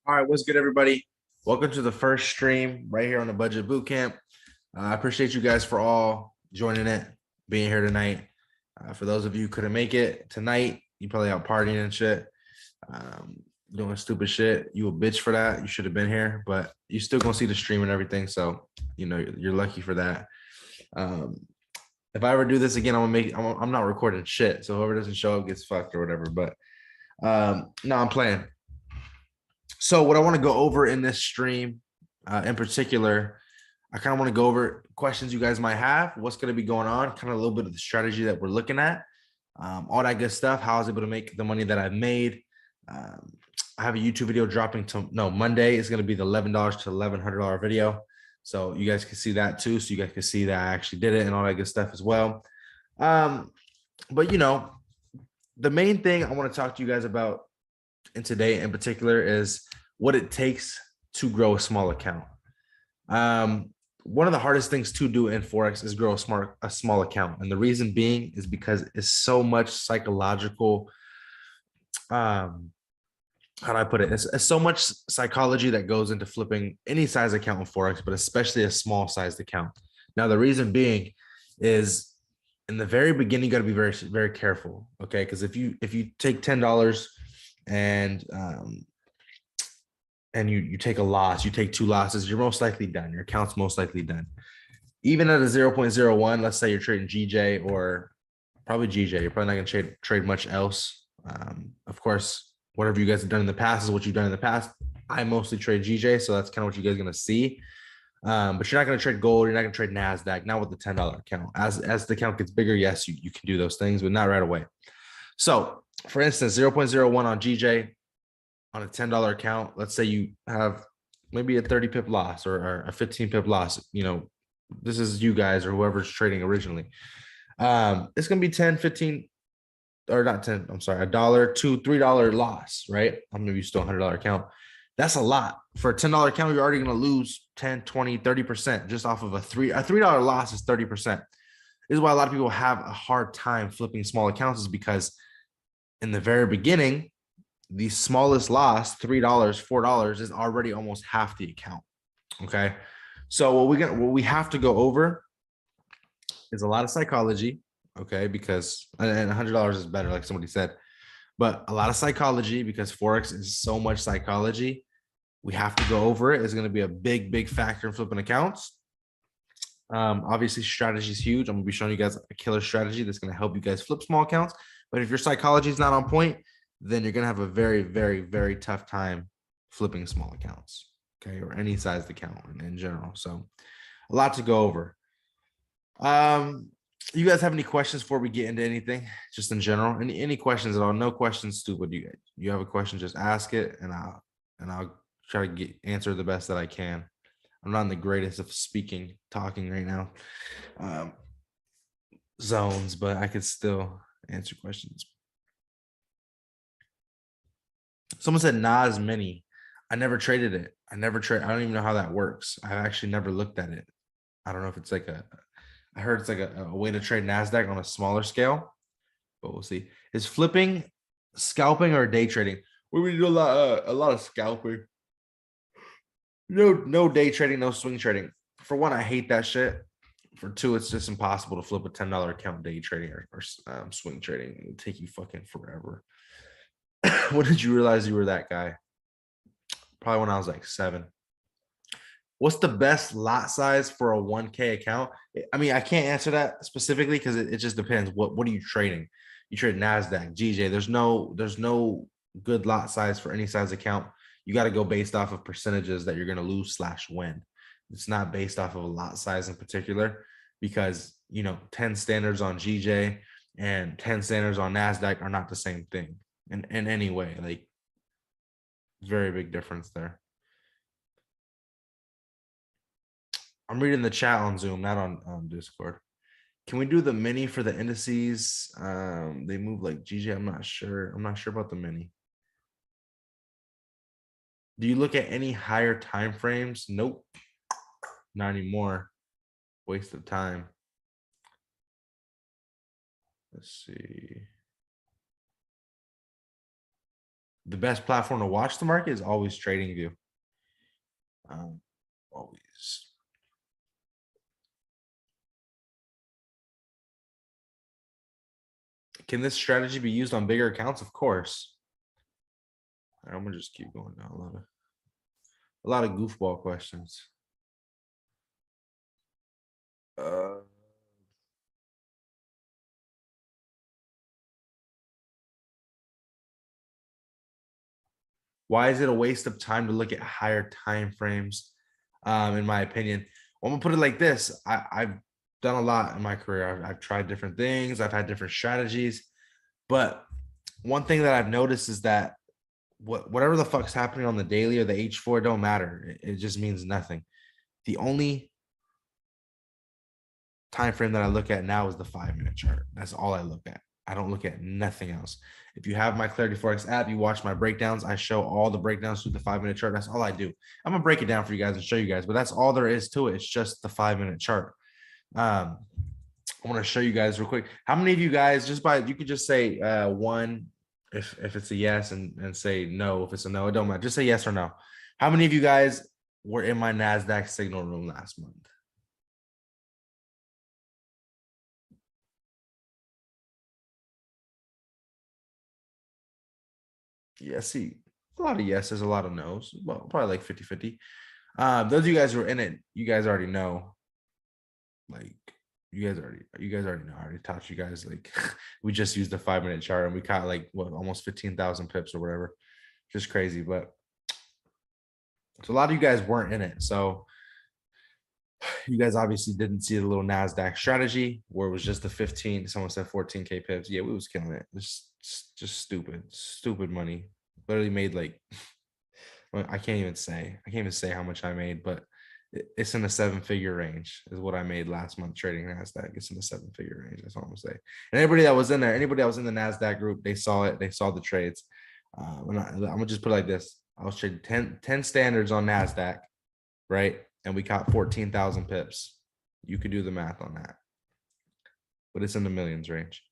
All right, what's good, everybody? Welcome to the first stream right here on the Budget Bootcamp. I appreciate you guys for all joining it, being here tonight. For those of you who couldn't make it tonight, you probably out partying and shit, doing stupid shit. You a bitch for that. You should have been here, but you still gonna see the stream and everything. So you're lucky for that. Um, if I ever do this again, I'm not recording shit. So whoever doesn't show up gets fucked or whatever. But no, I'm playing. So what I want to go over in this stream, in particular, I kind of want to go over questions you guys might have, what's going to be going on, kind of a little bit of the strategy that we're looking at, all that good stuff, how I was able to make the money that I've made. I have a YouTube video dropping Monday. Is going to be the $11 to $1,100 video. So you guys can see that too. So you guys can see that I actually did it and all that good stuff as well. But the main thing I want to talk to you guys about in today in particular is what it takes to grow a small account. One of the hardest things to do in Forex is grow a small account. And the reason being is because it's so much psychological. How do I put it? It's so much psychology that goes into flipping any size account in Forex, but especially a small sized account. Now, the reason being is in the very beginning, you got to be very, very careful. Okay. Because if you take $10 and you take a loss, you take two losses, you're most likely done. Your account's most likely done. Even at a 0.01, let's say you're trading GJ or probably GJ, you're probably not going to trade much else. Of course, whatever you guys have done in the past is what you've done in the past. I mostly trade GJ, so that's kind of what you guys are going to see. But you're not going to trade gold. You're not going to trade NASDAQ, not with the $10 account. As the account gets bigger, yes, you can do those things, but not right away. So, for instance, 0.01 on GJ on a $10 account, let's say you have maybe a 30 pip loss or a 15 pip loss. This is you guys or whoever's trading originally. It's going to be 10, 15, or not 10, I'm sorry, $1, $2, $3 loss, right? I'm maybe still $100 account. That's a lot. For a $10 account, you're already going to lose 10, 20, 30% just off of a $3 loss is 30%. This is why a lot of people have a hard time flipping small accounts, is because in the very beginning, the smallest loss, $3, $4, is already almost half the account. Okay. So what we have to go over is a lot of psychology. Okay. Because, and $100 is better, like somebody said, but a lot of psychology, because Forex is so much psychology. We have to go over it. It's going to be a big, big factor in flipping accounts. Obviously, strategy is huge. I'm going to be showing you guys a killer strategy that's going to help you guys flip small accounts. But if your psychology is not on point, then you're going to have a very, very, very tough time flipping small accounts, okay, or any sized account in general. So a lot to go over. You guys have any questions before we get into anything, just in general? Any questions at all? No questions, stupid. You have a question, just ask it, and I'll try to answer the best that I can. I'm not in the greatest of talking right now, zones, but I could still answer questions. Someone said Nas Mini. I never traded it. I don't even know how that works. I've actually never looked at it. I don't know if it's like I heard it's like a way to trade NASDAQ on a smaller scale, but we'll see. Is flipping, scalping, or day trading? We do a lot of scalping. No day trading, no swing trading. For one, I hate that shit. For two, it's just impossible to flip a $10 account day trading or swing trading. It would take you fucking forever. When did you realize you were that guy? Probably when I was like 7. What's the best lot size for a 1K account? I mean, I can't answer that specifically because it just depends. What are you trading? You trade NASDAQ, GJ. There's no good lot size for any size account. You got to go based off of percentages that you're going to lose / win. It's not based off of a lot size in particular, because 10 standards on GJ and 10 standards on NASDAQ are not the same thing in any way. Like, very big difference there. I'm reading the chat on Zoom, not on Discord. Can we do the mini for the indices? They move like GJ. I'm not sure. I'm not sure about the mini. Do you look at any higher time frames? Nope. Not anymore. Waste of time. Let's see. the best platform to watch the market is always TradingView. Always. Can this strategy be used on bigger accounts? Of course. I'm gonna just keep going down a lot of goofball questions. Why is it a waste of time to look at higher time frames? In my opinion, well, I'm gonna put it like this. I've done a lot in my career. I've tried different things. I've had different strategies. But one thing that I've noticed is that whatever the fuck's happening on the daily or the H4 don't matter. It just means nothing. The only time frame that I look at now is the 5-minute chart. That's all I look at. I don't look at nothing else. If you have my Clarity Forex app, you watch my breakdowns. I show all the breakdowns through the 5-minute chart. That's all I do. I'm gonna break it down for you guys and show you guys, but that's all there is to it. It's just the 5-minute chart. I want to show you guys real quick. How many of you guys you could just say one if it's a yes and say no if it's a no. It don't matter. Just say yes or no. How many of you guys were in my NASDAQ signal room last month? Yeah, see, a lot of yeses, a lot of nos. Well, probably like 50-50. Those of you guys who are in it, you guys already know. Like you guys already know. I already taught you guys. Like we just used the 5-minute chart and we caught like what almost 15,000 pips or whatever. Just crazy. But so a lot of you guys weren't in it. So you guys obviously didn't see the little NASDAQ strategy where it was just the 15. Someone said 14K pips. Yeah, we was killing it. It's just stupid money. Literally made like I can't even say how much I made, but it's in the 7-figure range is what I made last month trading NASDAQ. It's in the 7-figure range. That's all I'm gonna say. And anybody that was in there, anybody that was in the NASDAQ group, they saw it. They saw the trades. I'm gonna just put it like this. I was trading 10 standards on NASDAQ, right? And we caught 14,000 pips. You could do the math on that, but it's in the millions range.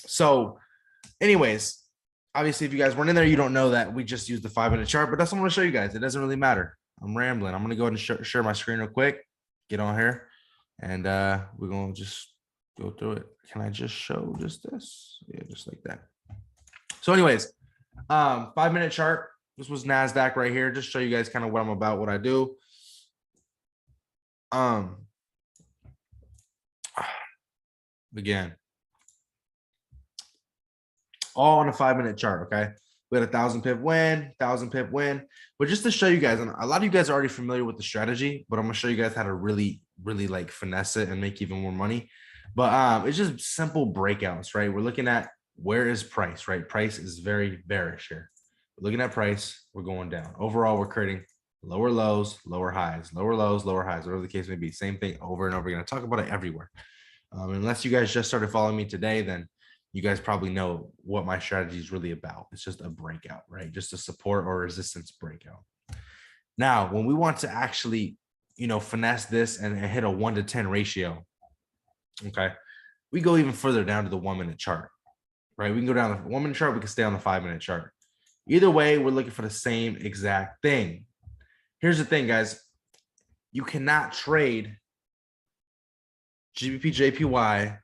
So anyways, obviously, if you guys weren't in there, you don't know that we just used the 5-minute chart, but that's what I'm going to show you guys. It doesn't really matter. I'm rambling. I'm going to go ahead and share my screen real quick, get on here, and we're going to just go through it. Can I just show just this? Yeah, just like that. So anyways, 5-minute chart. This was NASDAQ right here. Just show you guys kind of what I'm about, what I do. Again, all on a 5-minute chart. Okay. We had 1,000 pip win, 1,000 pip win. But just to show you guys, and a lot of you guys are already familiar with the strategy, but I'm gonna show you guys how to really like finesse it and make even more money. But it's just simple breakouts, right? We're looking at where is price, right? Price is very bearish here. We're looking at price, we're going down. Overall, we're creating lower lows, lower highs, lower lows, lower highs, whatever the case may be. Same thing over and over again. I talk about it everywhere. Unless you guys just started following me today, then you guys probably know what my strategy is really about. It's just a breakout, right? Just a support or resistance breakout. Now, when we want to actually, finesse this and hit a 1-to-10 ratio, okay, we go even further down to the 1-minute chart, right? We can go down the 1-minute chart. We can stay on the 5-minute chart. Either way, we're looking for the same exact thing. Here's the thing, guys. You cannot trade GBP, JPY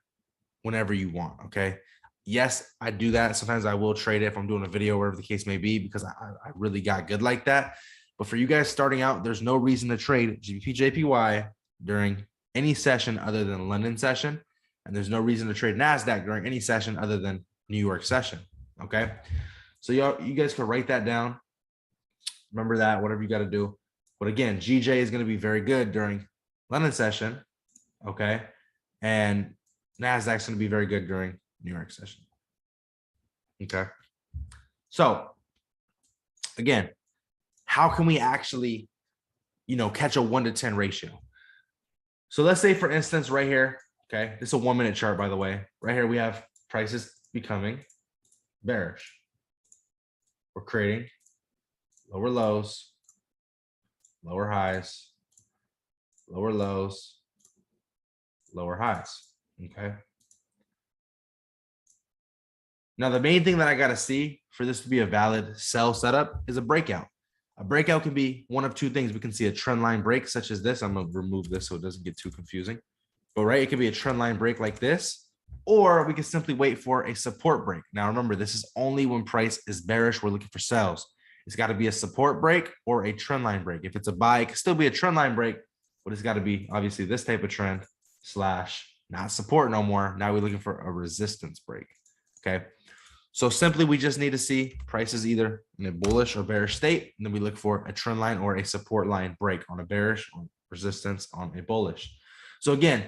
whenever you want, okay? Yes, I do that. Sometimes I will trade it if I'm doing a video, whatever the case may be, because I really got good like that. But for you guys starting out, there's no reason to trade GBP, JPY during any session other than London session. And there's no reason to trade NASDAQ during any session other than New York session, okay? So you guys can write that down. Remember that, whatever you got to do. But again, GJ is going to be very good during London session, okay? And NASDAQ's going to be very good during New York session. Okay. So again, how can we actually, catch a 1-to-10 ratio? So let's say, for instance, right here, okay, this is a 1-minute chart, by the way. Right here, we have prices becoming bearish. We're creating lower lows, lower highs, lower lows, lower highs. Okay. Now, the main thing that I got to see for this to be a valid sell setup is a breakout. A breakout can be one of two things. We can see a trend line break such as this. I'm going to remove this so it doesn't get too confusing. But right, it could be a trend line break like this, or we can simply wait for a support break. Now, remember, this is only when price is bearish. We're looking for sells. It's got to be a support break or a trend line break. If it's a buy, it can still be a trend line break, but it's got to be obviously this type of trend slash not support no more. Now we're looking for a resistance break. Okay. So simply, we just need to see prices either in a bullish or bearish state, and then we look for a trend line or a support line break on a bearish or resistance on a bullish. So again,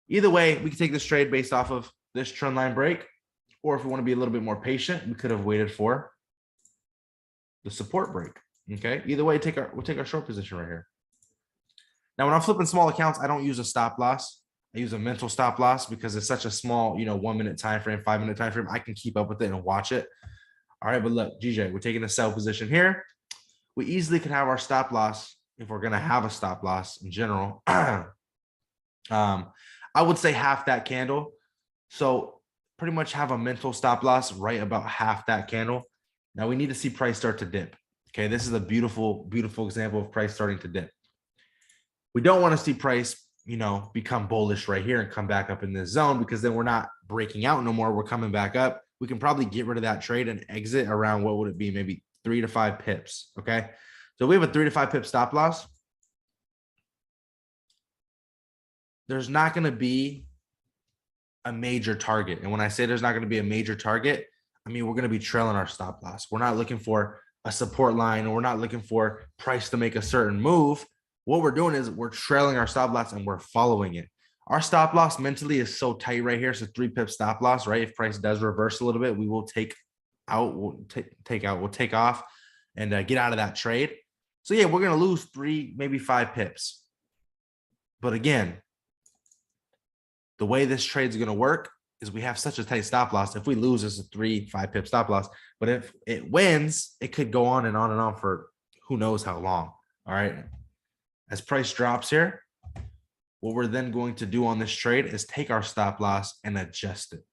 either way, we can take this trade based off of this trend line break, or if we want to be a little bit more patient, we could have waited for the support break. Okay, either way, we'll take our short position right here. Now, when I'm flipping small accounts, I don't use a stop loss. I use a mental stop loss because it's such a small, 1 minute time frame, 5 minute time frame. I can keep up with it and watch it. All right, but look, GJ, we're taking a sell position here. We easily can have our stop loss if we're going to have a stop loss in general. I would say half that candle. So pretty much have a mental stop loss right about half that candle. Now we need to see price start to dip. Okay, this is a beautiful, beautiful example of price starting to dip. We don't want to see price become bullish right here and come back up in this zone, because then we're not breaking out no more. We're coming back up. We can probably get rid of that trade and exit around, what would it be? Maybe 3 to 5 pips. Okay. So we have a 3 to 5 pip stop loss. There's not going to be a major target. And when I say there's not going to be a major target, I mean, we're going to be trailing our stop loss. We're not looking for a support line, or we're not looking for price to make a certain move. What we're doing is we're trailing our stop loss and we're following it. Our stop loss mentally is so tight right here. So 3 pip stop loss, right? If price does reverse a little bit, we will take off and get out of that trade. So yeah, we're going to lose 3, maybe 5 pips. But again, the way this trade is going to work is we have such a tight stop loss. If we lose, it's a 3-5 pip stop loss. But if it wins, it could go on and on and on for who knows how long. All right. As price drops here, what we're then going to do on this trade is take our stop loss and adjust it.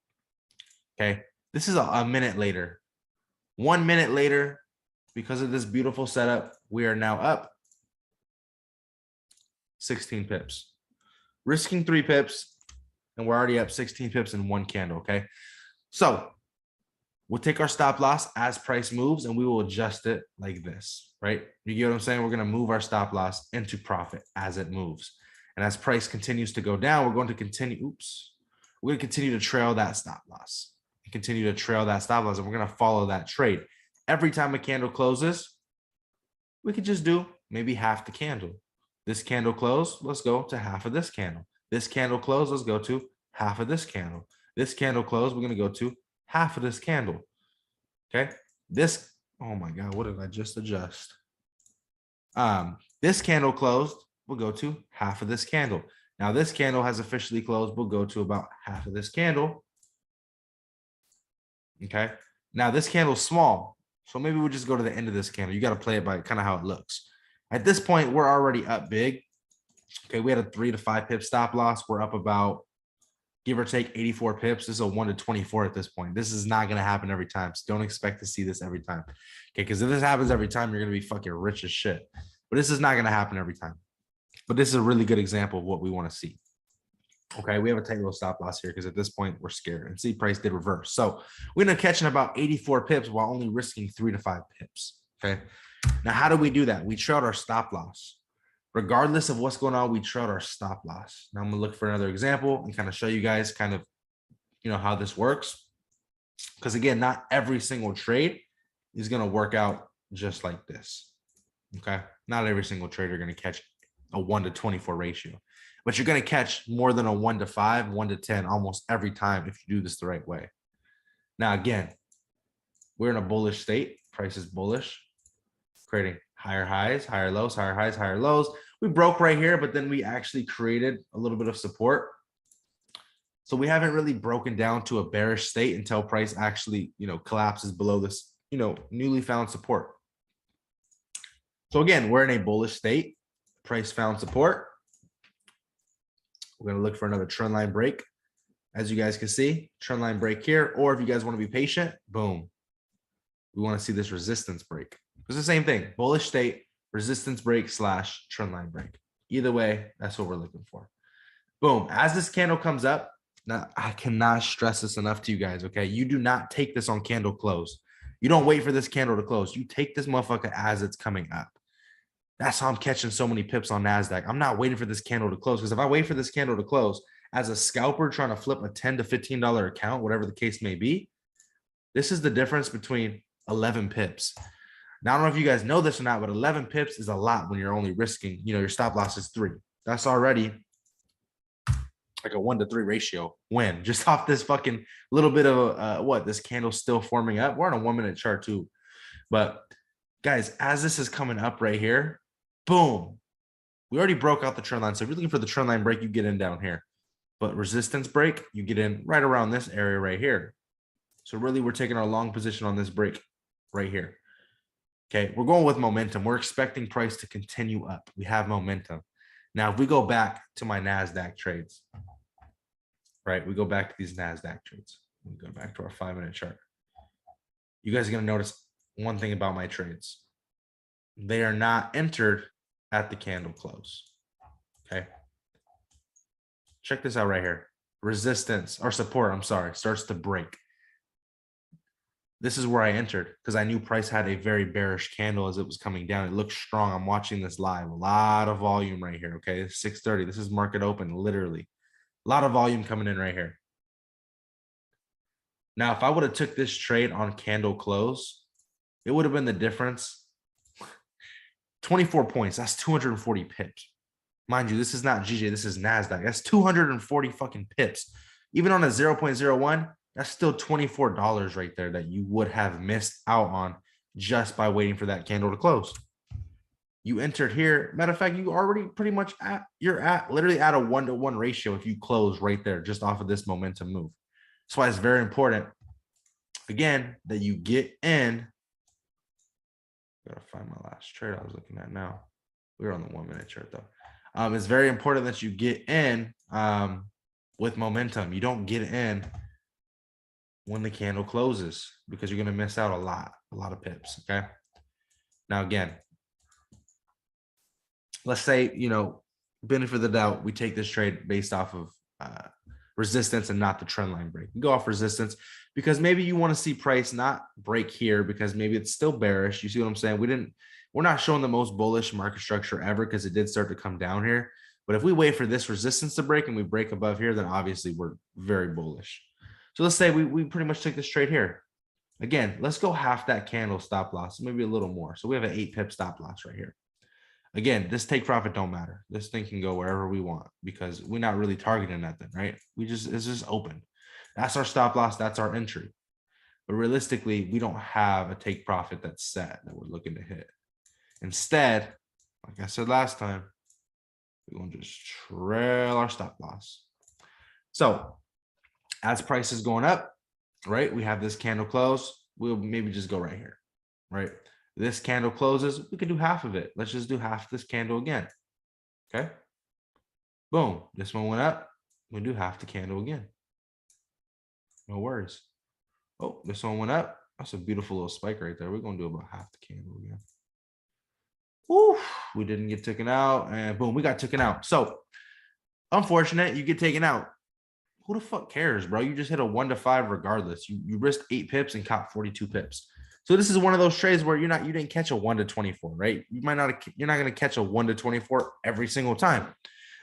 Okay. This is a minute later. 1 minute later, because of this beautiful setup, we are now up 16 pips, risking 3 pips, and we're already up 16 pips in 1 candle. Okay. So we'll take our stop loss as price moves and we will adjust it like this, right? You get what I'm saying? We're going to move our stop loss into profit as it moves. And as price continues to go down, we're going to continue, we're going to continue to trail that stop loss. Continue to trail that stop loss, and we're going to follow that trade. Every time a candle closes, we could just do maybe half the candle. This candle closed, let's go to half of this candle. This candle closed, let's go to half of this candle. This candle closed, we're going to go to half of this candle. Okay. This, oh my God, what did I just adjust? This candle closed, we'll go to half of this candle. Now this candle has officially closed. We'll go to about half of this candle. Okay. Now this candle's small. So maybe we'll just go to the end of this candle. You got to play it by kind of how it looks. At this point, we're already up big. Okay. We had a 3 to 5 pip stop loss. We're up about, give or take, 84 pips. This is a 1 to 24 at this point. This is not going to happen every time. So don't expect to see this every time. Okay. Because if this happens every time, you're going to be fucking rich as shit. But this is not going to happen every time. But this is a really good example of what we want to see. Okay, we have a tight little stop loss here because at this point we're scared, and see price did reverse. So we're going to catch in about 84 pips while only risking 3 to 5 pips. Okay, now how do we do that? We trailed our stop loss. Regardless of what's going on, we trailed our stop loss. Now I'm going to look for another example and kind of show you guys kind of, how this works. Because again, not every single trade is going to work out just like this. Okay, not every single trader going to catch a 1 to 24 ratio. But you're going to catch more than a 1 to 5, 1 to 10 almost every time if you do this the right way. Now, again, we're in a bullish state. Price is bullish, creating higher highs, higher lows, higher highs, higher lows. We broke right here, but then we actually created a little bit of support. So we haven't really broken down to a bearish state until price actually, collapses below this, newly found support. So again, we're in a bullish state. Price found support. We're going to look for another trend line break. as you guys can see, trend line break here. Or if you guys want to be patient, boom. We want to see this resistance break. It's the same thing. Bullish state, resistance break / trend line break. Either way, that's what we're looking for. Boom. As this candle comes up, now I cannot stress this enough to you guys, okay? You do not take this on candle close. You don't wait for this candle to close. You take this motherfucker as it's coming up. That's how I'm catching so many pips on NASDAQ. I'm not waiting for this candle to close, because if I wait for this candle to close as a scalper trying to flip a $10 to $15 account, whatever the case may be, this is the difference between 11 pips. Now, I don't know if you guys know this or not, but 11 pips is a lot when you're only risking, your stop loss is 3. That's already like a 1 to 3 ratio win just off this fucking little bit of this candle's still forming up. We're on a 1-minute chart too. But guys, as this is coming up right here, boom, we already broke out the trend line. So if you're looking for the trend line break, you get in down here. But resistance break, you get in right around this area right here. So really, we're taking our long position on this break right here. Okay, we're going with momentum. We're expecting price to continue up. We have momentum. Now, if we go back to my NASDAQ trades, right? We go back to these NASDAQ trades. We go back to our 5-minute chart. You guys are going to notice one thing about my trades. They are not entered at the candle close. Okay. Check this out right here. Resistance or support, I'm sorry, starts to break. This is where I entered because I knew price had a very bearish candle as it was coming down. It looked strong. I'm watching this live. A lot of volume right here. Okay. It's 6:30. This is market open, literally. A lot of volume coming in right here. Now, if I would have took this trade on candle close, it would have been the difference. 24 points. That's 240 pips. Mind you, this is not GJ. This is NASDAQ. That's 240 fucking pips. Even on a 0.01, that's still $24 right there that you would have missed out on just by waiting for that candle to close. You entered here. Matter of fact, you already pretty much you're literally at a 1-to-1 ratio if you close right there just off of this momentum move. That's why it's very important, again, that you get in. Gotta find my last trade I was looking at now. We're on the 1-minute chart though. It's very important that you get in with momentum. You don't get in when the candle closes because you're going to miss out a lot of pips. Okay. Now, again, let's say, benefit of the doubt, we take this trade based off of resistance and not the trend line break. You go off resistance because maybe you want to see price not break here because maybe it's still bearish. You see what I'm saying? We're not showing the most bullish market structure ever because it did start to come down here. But if we wait for this resistance to break and we break above here, then obviously we're very bullish. So let's say we pretty much take this trade here. Again, let's go half that candle stop loss, maybe a little more. So we have an 8 pip stop loss right here. Again, this take profit don't matter. This thing can go wherever we want because we're not really targeting nothing, right? It's just open. That's our stop loss. That's our entry. But realistically, we don't have a take profit that's set that we're looking to hit. Instead, like I said last time, we're going to just trail our stop loss. So as price is going up, right? We have this candle close. We'll maybe just go right here, right? This candle closes. We can do half of it. Let's just do half this candle again. Okay. Boom. This one went up. We'll do half the candle again. No worries. Oh, this one went up. That's a beautiful little spike right there. We're going to do about half the candle again. Woo, we didn't get taken out. And boom, we got taken out. So, unfortunate, you get taken out. Who the fuck cares, bro? You just hit a 1 to 5 regardless. You risked 8 pips and caught 42 pips. So this is one of those trades where you didn't catch a 1 to 24, right? You're not going to catch a 1 to 24 every single time.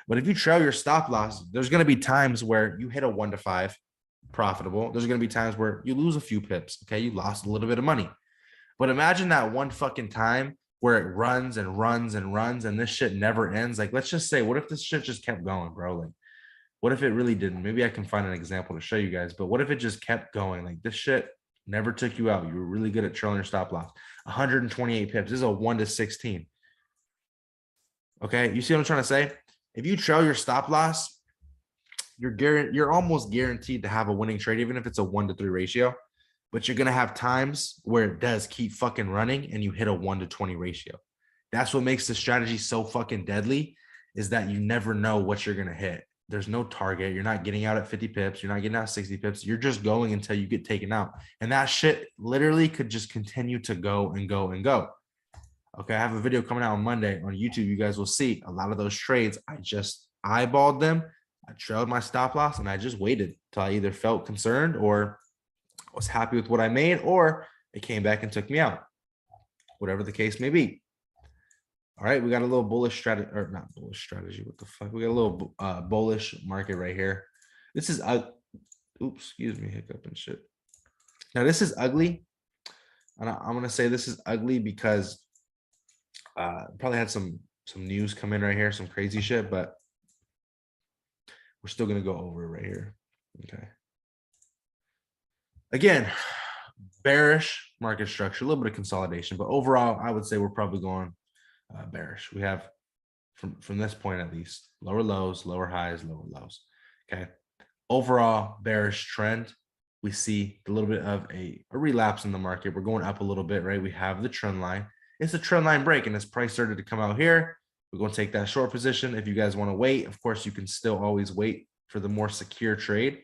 But if you trail your stop loss, there's going to be times where you hit a 1 to 5 profitable. There's going to be times where you lose a few pips. Okay. You lost a little bit of money. But imagine that one fucking time where it runs and runs and runs and this shit never ends. Like, let's just say, what if this shit just kept going, bro? Like, what if it really didn't? Maybe I can find an example to show you guys, but what if it just kept going? Like, this shit never took you out. You were really good at trailing your stop loss. 128 pips. This is a 1 to 16. Okay. You see what I'm trying to say? If you trail your stop loss, you're almost guaranteed to have a winning trade, even if it's a 1 to 3 ratio. But you're going to have times where it does keep fucking running and you hit a 1 to 20 ratio. That's what makes the strategy so fucking deadly, is that you never know what you're going to hit. there's no target. You're not getting out at 50 pips. You're not getting out 60 pips. You're just going until you get taken out. And that shit literally could just continue to go and go and go. Okay, I have a video coming out on Monday on YouTube. You guys will see a lot of those trades. I just eyeballed them. I trailed my stop loss and I just waited till I either felt concerned or was happy with what I made, or it came back and took me out. Whatever the case may be. All right, we got a little bullish strategy, or not bullish strategy. What the fuck? We got a little bullish market right here. This is oops, excuse me, hiccup and shit. Now this is ugly, and I'm gonna say this is ugly because probably had some news come in right here, some crazy shit, but we're still gonna go over it right here. Okay. Again, bearish market structure, a little bit of consolidation, but overall, I would say we're probably going bearish. We have from this point at least lower lows, lower highs, lower lows. Okay. Overall bearish trend. We see a little bit of a relapse in the market. We're going up a little bit, right? We have the trend line. It's a trend line break, and as price started to come out here, we're going to take that short position. If you guys want to wait, of course, you can still always wait for the more secure trade.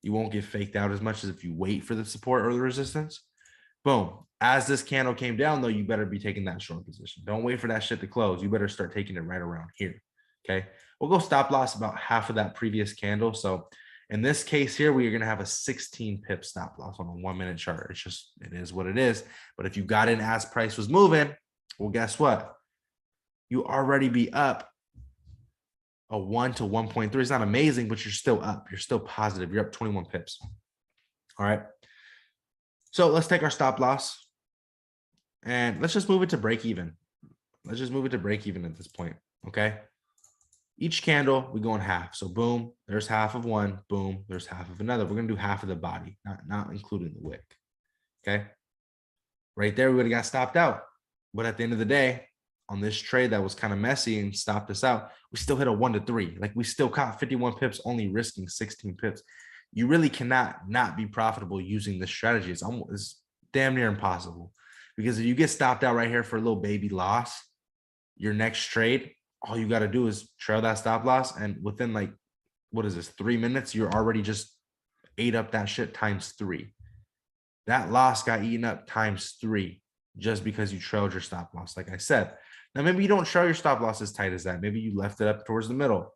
You won't get faked out as much as if you wait for the support or the resistance. Boom. As this candle came down, though, you better be taking that short position. Don't wait for that shit to close. You better start taking it right around here. Okay. We'll go stop loss about half of that previous candle. So in this case here, we are going to have a 16 pip stop loss on a 1 minute chart. It's just, it is what it is. But if you got in as price was moving, well, guess what? You already be up a 1 to 1.3. It's not amazing, but you're still up. You're still positive. You're up 21 pips. All right. So let's take our stop loss and let's just move it to break even. Let's just move it to break even at this point. Okay. Each candle, we go in half. So boom, there's half of one. Boom, there's half of another. We're going to do half of the body, not including the wick. Okay. Right there, we would have got stopped out. But at the end of the day, on this trade that was kind of messy and stopped us out, we still hit a 1 to 3. Like we still caught 51 pips, only risking 16 pips. You really cannot not be profitable using this strategy. It's damn near impossible, because if you get stopped out right here for a little baby loss, your next trade, all you got to do is trail that stop loss. And within like, what is this, 3 minutes, you're already just ate up that shit times 3. That loss got eaten up times 3 just because you trailed your stop loss. Like I said, now maybe you don't trail your stop loss as tight as that. Maybe you left it up towards the middle.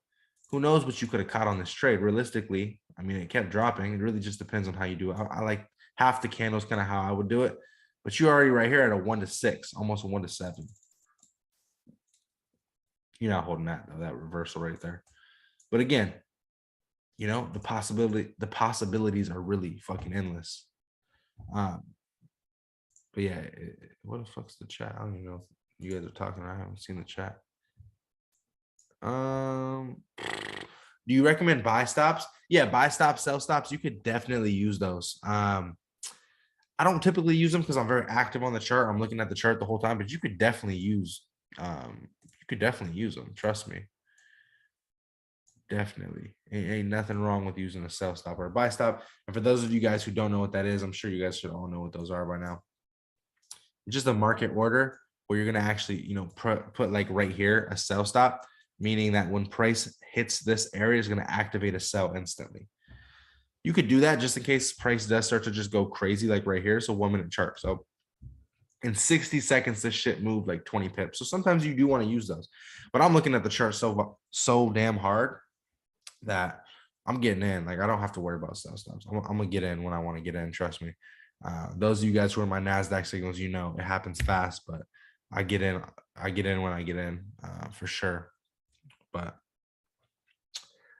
Who knows what you could have caught on this trade? Realistically, I mean, it kept dropping. It really just depends on how you do it. I like half the candles, kind of how I would do it. But you're already right here at a 1 to 6, almost a 1 to 7. You're not holding that, though, that reversal right there. But again, you know, the possibilities are really fucking endless. But yeah, what the fuck's the chat? I don't even know if you guys are talking. I haven't seen the chat. Do you recommend buy stops? Yeah, buy stops, sell stops. You could definitely use those. I don't typically use them because I'm very active on the chart. I'm looking at the chart the whole time, but you could definitely use them. Trust me. Definitely. Ain't nothing wrong with using a sell stop or a buy stop. And for those of you guys who don't know what that is, I'm sure you guys should all know what those are by now. It's just a market order where you're going to actually, you know, put like right here a sell stop, meaning that when price hits this area, is going to activate a sell instantly. You could do that just in case price does start to just go crazy, like right here. So 1 minute chart. So in 60 seconds, this shit moved like 20 pips. So sometimes you do want to use those, but I'm looking at the chart so damn hard that I'm getting in. Like I don't have to worry about sell stops. I'm gonna get in when I want to get in. Trust me. Those of you guys who are my NASDAQ signals, you know, it happens fast, but I get in when I get in, for sure. But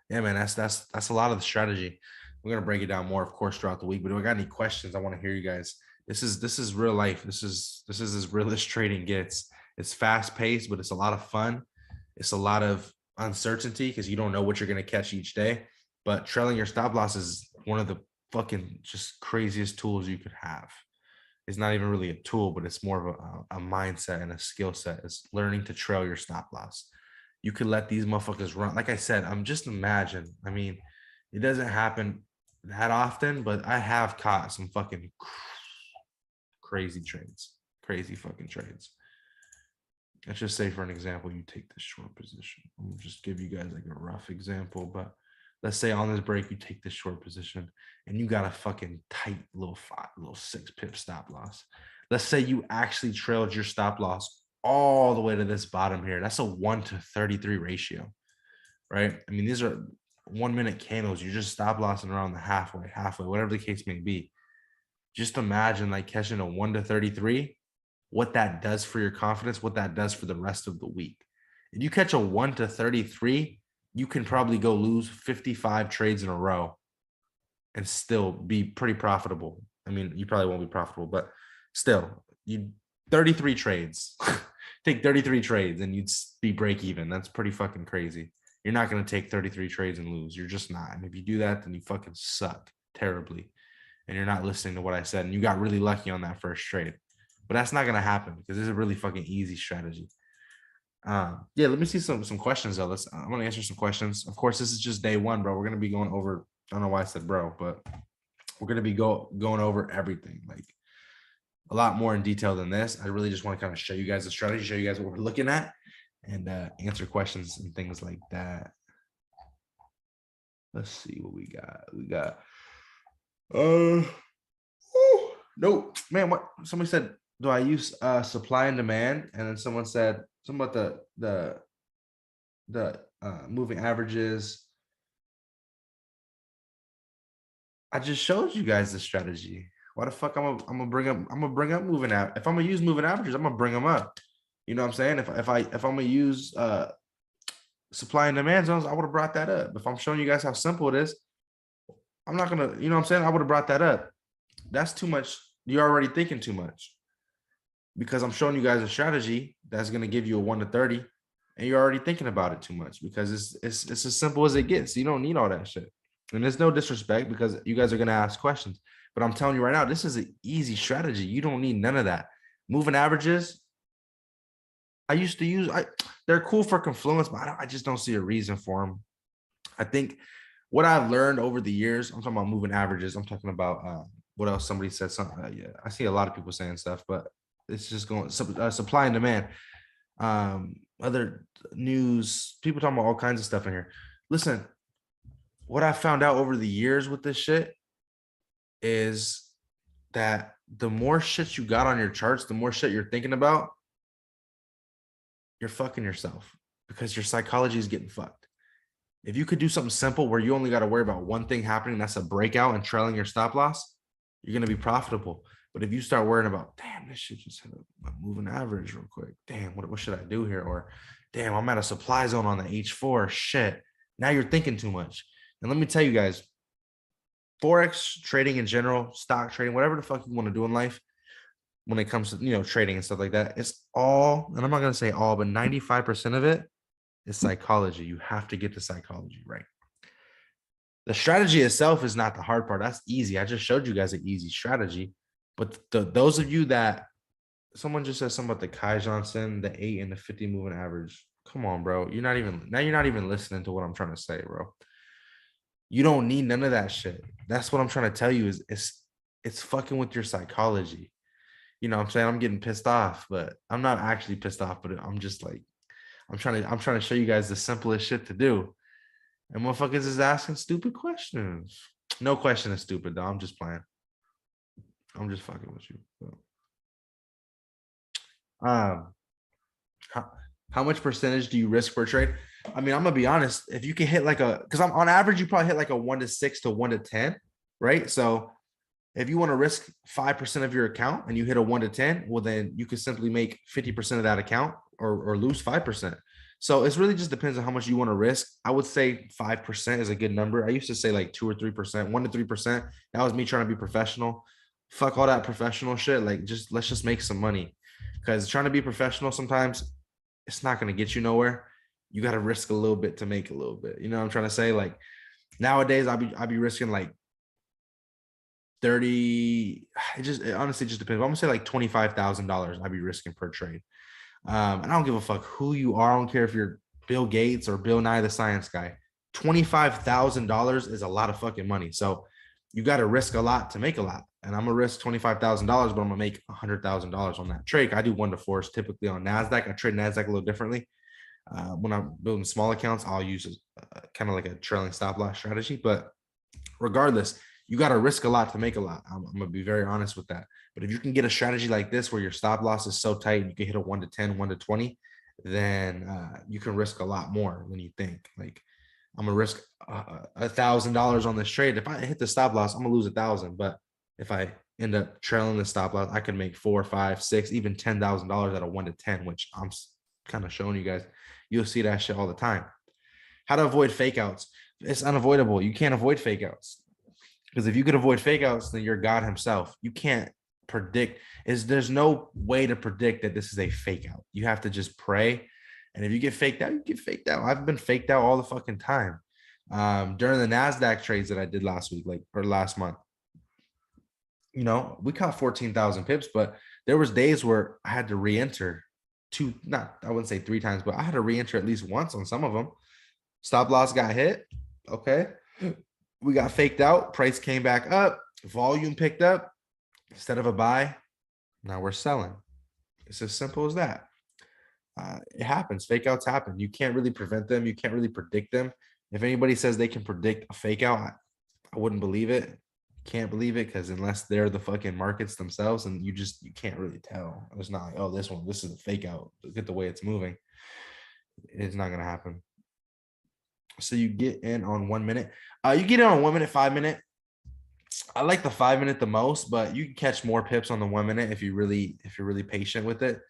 yeah, man, that's a lot of the strategy. We're gonna break it down more, of course, throughout the week. But if I got any questions, I want to hear you guys. This is real life. This is as real as trading gets. It's fast paced, but it's a lot of fun. It's a lot of uncertainty because you don't know what you're gonna catch each day. But trailing your stop loss is one of the fucking just craziest tools you could have. It's not even really a tool, but it's more of a mindset and a skill set. It's learning to trail your stop loss. You could let these motherfuckers run. Like I said, I'm just imagine. I mean, it doesn't happen that often, but I have caught some fucking crazy trades, crazy fucking trades. Let's just say, for an example, you take this short position. I'm gonna just give you guys like a rough example, but Let's say on this break, you take this short position and you got a fucking tight little 6 pip stop loss. Let's say you actually trailed your stop loss all the way to this bottom here. That's a 1-33 ratio, right? I mean, these are 1 minute candles. You're just stop lossing around the halfway, whatever the case may be. Just imagine like catching a 1-33, what that does for your confidence, what that does for the rest of the week. If you catch a 1-33, you can probably go lose 55 trades in a row and still be pretty profitable. I mean, you probably won't be profitable, but still, you 33 trades. Take 33 trades and you'd be break even. That's pretty fucking crazy. You're not going to take 33 trades and lose. You're just not. And if you do that, then you fucking suck terribly. And you're not listening to what I said. And you got really lucky on that first trade. But that's not going to happen because it's a really fucking easy strategy. Yeah, let me see some questions though. I'm gonna answer some questions. Of course, this is just day one, bro. We're gonna be going over. I don't know why I said bro, but we're gonna be going over everything, like a lot more in detail than this. I really just want to kind of show you guys the strategy, show you guys what we're looking at, and answer questions and things like that. Let's see what we got. We got. No, man. What somebody said? Do I use supply and demand? And then someone said something about the moving averages. I just showed you guys the strategy. Why the fuck I'm gonna bring up moving out? If I'm gonna use moving averages, I'm gonna bring them up. You know what I'm saying? If I'm gonna use supply and demand zones, I would have brought that up. If I'm showing you guys how simple it is, I'm not gonna, you know what I'm saying? I would have brought that up. That's too much. You're already thinking too much. Because I'm showing you guys a strategy that's going to give you a 1-30, and you're already thinking about it too much because it's as simple as it gets. You don't need all that shit. And there's no disrespect because you guys are going to ask questions. But I'm telling you right now, this is an easy strategy. You don't need none of that. Moving averages, I used to use, they're cool for confluence, but I just don't see a reason for them. I think what I've learned over the years, I'm talking about moving averages. I'm talking about what else somebody said something. Yeah, I see a lot of people saying stuff, but it's just going supply and demand. Other news, people talking about all kinds of stuff in here. Listen, what I found out over the years with this shit is that the more shit you got on your charts, the more shit you're thinking about, you're fucking yourself because your psychology is getting fucked. If you could do something simple where you only got to worry about one thing happening, that's a breakout and trailing your stop loss, you're going to be profitable. But if you start worrying about, damn, this shit just hit a moving average real quick. Damn, what should I do here? Or, damn, I'm at a supply zone on the H4. Shit. Now you're thinking too much. And let me tell you guys, Forex trading in general, stock trading, whatever the fuck you want to do in life, when it comes to, you know, trading and stuff like that, it's all, and I'm not going to say all, but 95% of it is psychology. You have to get the psychology right. The strategy itself is not the hard part. That's easy. I just showed you guys an easy strategy. But those of you that, someone just said something about the Kai Johnson, the 8 and the 50 moving average. Come on, bro. You're not even listening to what I'm trying to say, bro. You don't need none of that shit. That's what I'm trying to tell you is it's fucking with your psychology. You know what I'm saying? I'm getting pissed off, but I'm not actually pissed off, but I'm just like, I'm trying to show you guys the simplest shit to do. And motherfuckers is asking stupid questions. No question is stupid, though. I'm just playing. I'm just fucking with you. So. How much percentage do you risk per trade? I mean, I'm gonna be honest. If you can hit like because I'm on average, you probably hit like a 1-6 to 1-10, right? So if you want to risk 5% of your account and you hit a 1-10, well, then you could simply make 50% of that account or lose 5%. So it's really just depends on how much you want to risk. I would say 5% is a good number. I used to say like 2 or 3%, 1-3%. That was me trying to be professional. Fuck all that professional shit. Like, let's just make some money. Because trying to be professional sometimes it's not going to get you nowhere. You got to risk a little bit to make a little bit. You know what I'm trying to say? Like nowadays, I'll be risking like 30. It honestly just depends. I'm gonna say like $25,000 I'd be risking per trade. And I don't give a fuck who you are. I don't care if you're Bill Gates or Bill Nye the Science Guy. $25,000 is a lot of fucking money. So you got to risk a lot to make a lot. And I'm gonna risk $25,000, but I'm gonna make $100,000 on that trade. I do 1-4s typically on NASDAQ. I trade NASDAQ a little differently. When I'm building small accounts, I'll use kind of like a trailing stop loss strategy. But regardless, you got to risk a lot to make a lot. I'm going to be very honest with that. But if you can get a strategy like this where your stop loss is so tight, you can hit a 1 to 10, 1 to 20, then you can risk a lot more than you think. Like, I'm gonna risk $1,000 on this trade. If I hit the stop loss, I'm gonna lose 1,000. But if I end up trailing the stop loss, I can make 4, 5, 6, even $10,000 at a 1 to 10, which I'm kind of showing you guys. You'll see that shit all the time. How to avoid fake outs? It's unavoidable. You can't avoid fake outs, because if you could avoid fake outs, then you're God himself. You can't predict. There's no way to predict that this is a fake out. You have to just pray. And if you get faked out, you get faked out. I've been faked out all the fucking time. During the NASDAQ trades that I did last week, or last month, we caught 14,000 pips, but there was days where I had to re-enter I wouldn't say 3 times, but I had to re-enter at least once on some of them. Stop loss got hit. Okay. We got faked out. Price came back up. Volume picked up. Instead of a buy, now we're selling. It's as simple as that. It happens. Fake outs happen. You can't really prevent them. You can't really predict them. If anybody says they can predict a fake out, I wouldn't believe it. Can't believe it, because unless they're the fucking markets themselves, and you can't really tell. It's not like, oh, this is a fake out. Look at the way it's moving. It's not gonna happen. So you get in on 1 minute. You get in on 1 minute, 5 minute. I like the 5 minute the most, but you can catch more pips on the 1 minute if you're really patient with it.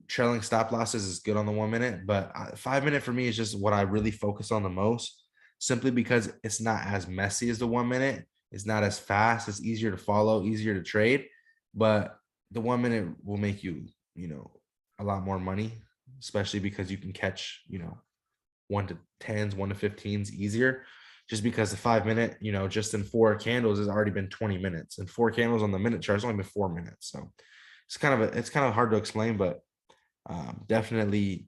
Trailing stop losses is good on the 1 minute, but 5 minute for me is just what I really focus on the most, simply because it's not as messy as the 1 minute. It's not as fast. It's easier to follow, easier to trade, but the 1 minute will make you, a lot more money, especially because you can catch, 1 to 10s, 1 to 15s easier, just because the 5 minute, just in 4 candles has already been 20 minutes, and 4 candles on the minute chart has only been 4 minutes. So it's kind of hard to explain, but definitely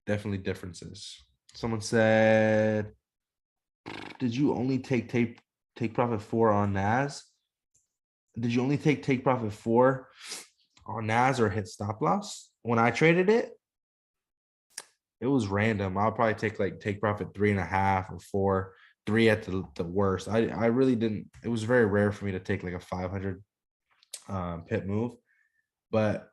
differences. Someone said, did you only take profit 4 on NAS? Did you only take profit 4 on NAS or hit stop loss? When I traded it, it was random. I'll probably take profit 3.5 or 4, 3 at the worst. I really didn't. It was very rare for me to take like a 500 pip move, but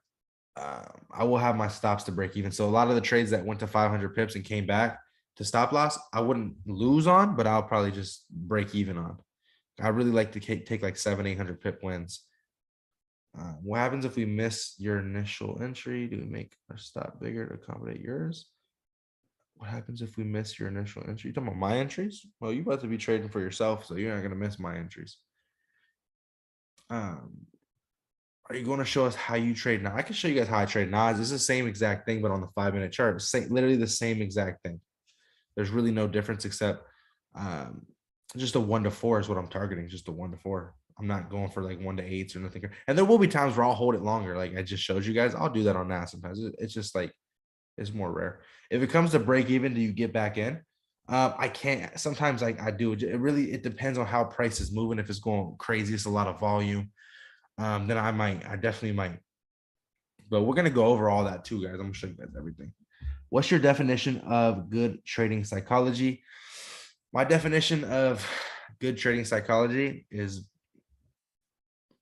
I will have my stops to break even. So a lot of the trades that went to 500 pips and came back to stop loss, I wouldn't lose on, but I'll probably just break even on. I really like to take like 700-800 pip wins. What happens if we miss your initial entry? Do we make our stop bigger to accommodate yours? What happens if we miss your initial entry? You talking about my entries? Well, you about to be trading for yourself, so you're not gonna miss my entries. Are you going to show us how you trade now? I can show you guys how I trade now. It's the same exact thing, but on the 5 minute chart, literally the same exact thing. There's really no difference except just a 1 to 4 is what I'm targeting. Just a 1 to 4. I'm not going for like 1 to 8s or nothing. And there will be times where I'll hold it longer. Like I just showed you guys, I'll do that on NAS sometimes. It's just like, it's more rare. If it comes to break even, do you get back in? I can't. Sometimes I do. It depends on how price is moving. If it's going crazy, it's a lot of volume. Then I definitely might. But we're gonna go over all that too, guys. I'm gonna show you guys everything. What's your definition of good trading psychology? My definition of good trading psychology is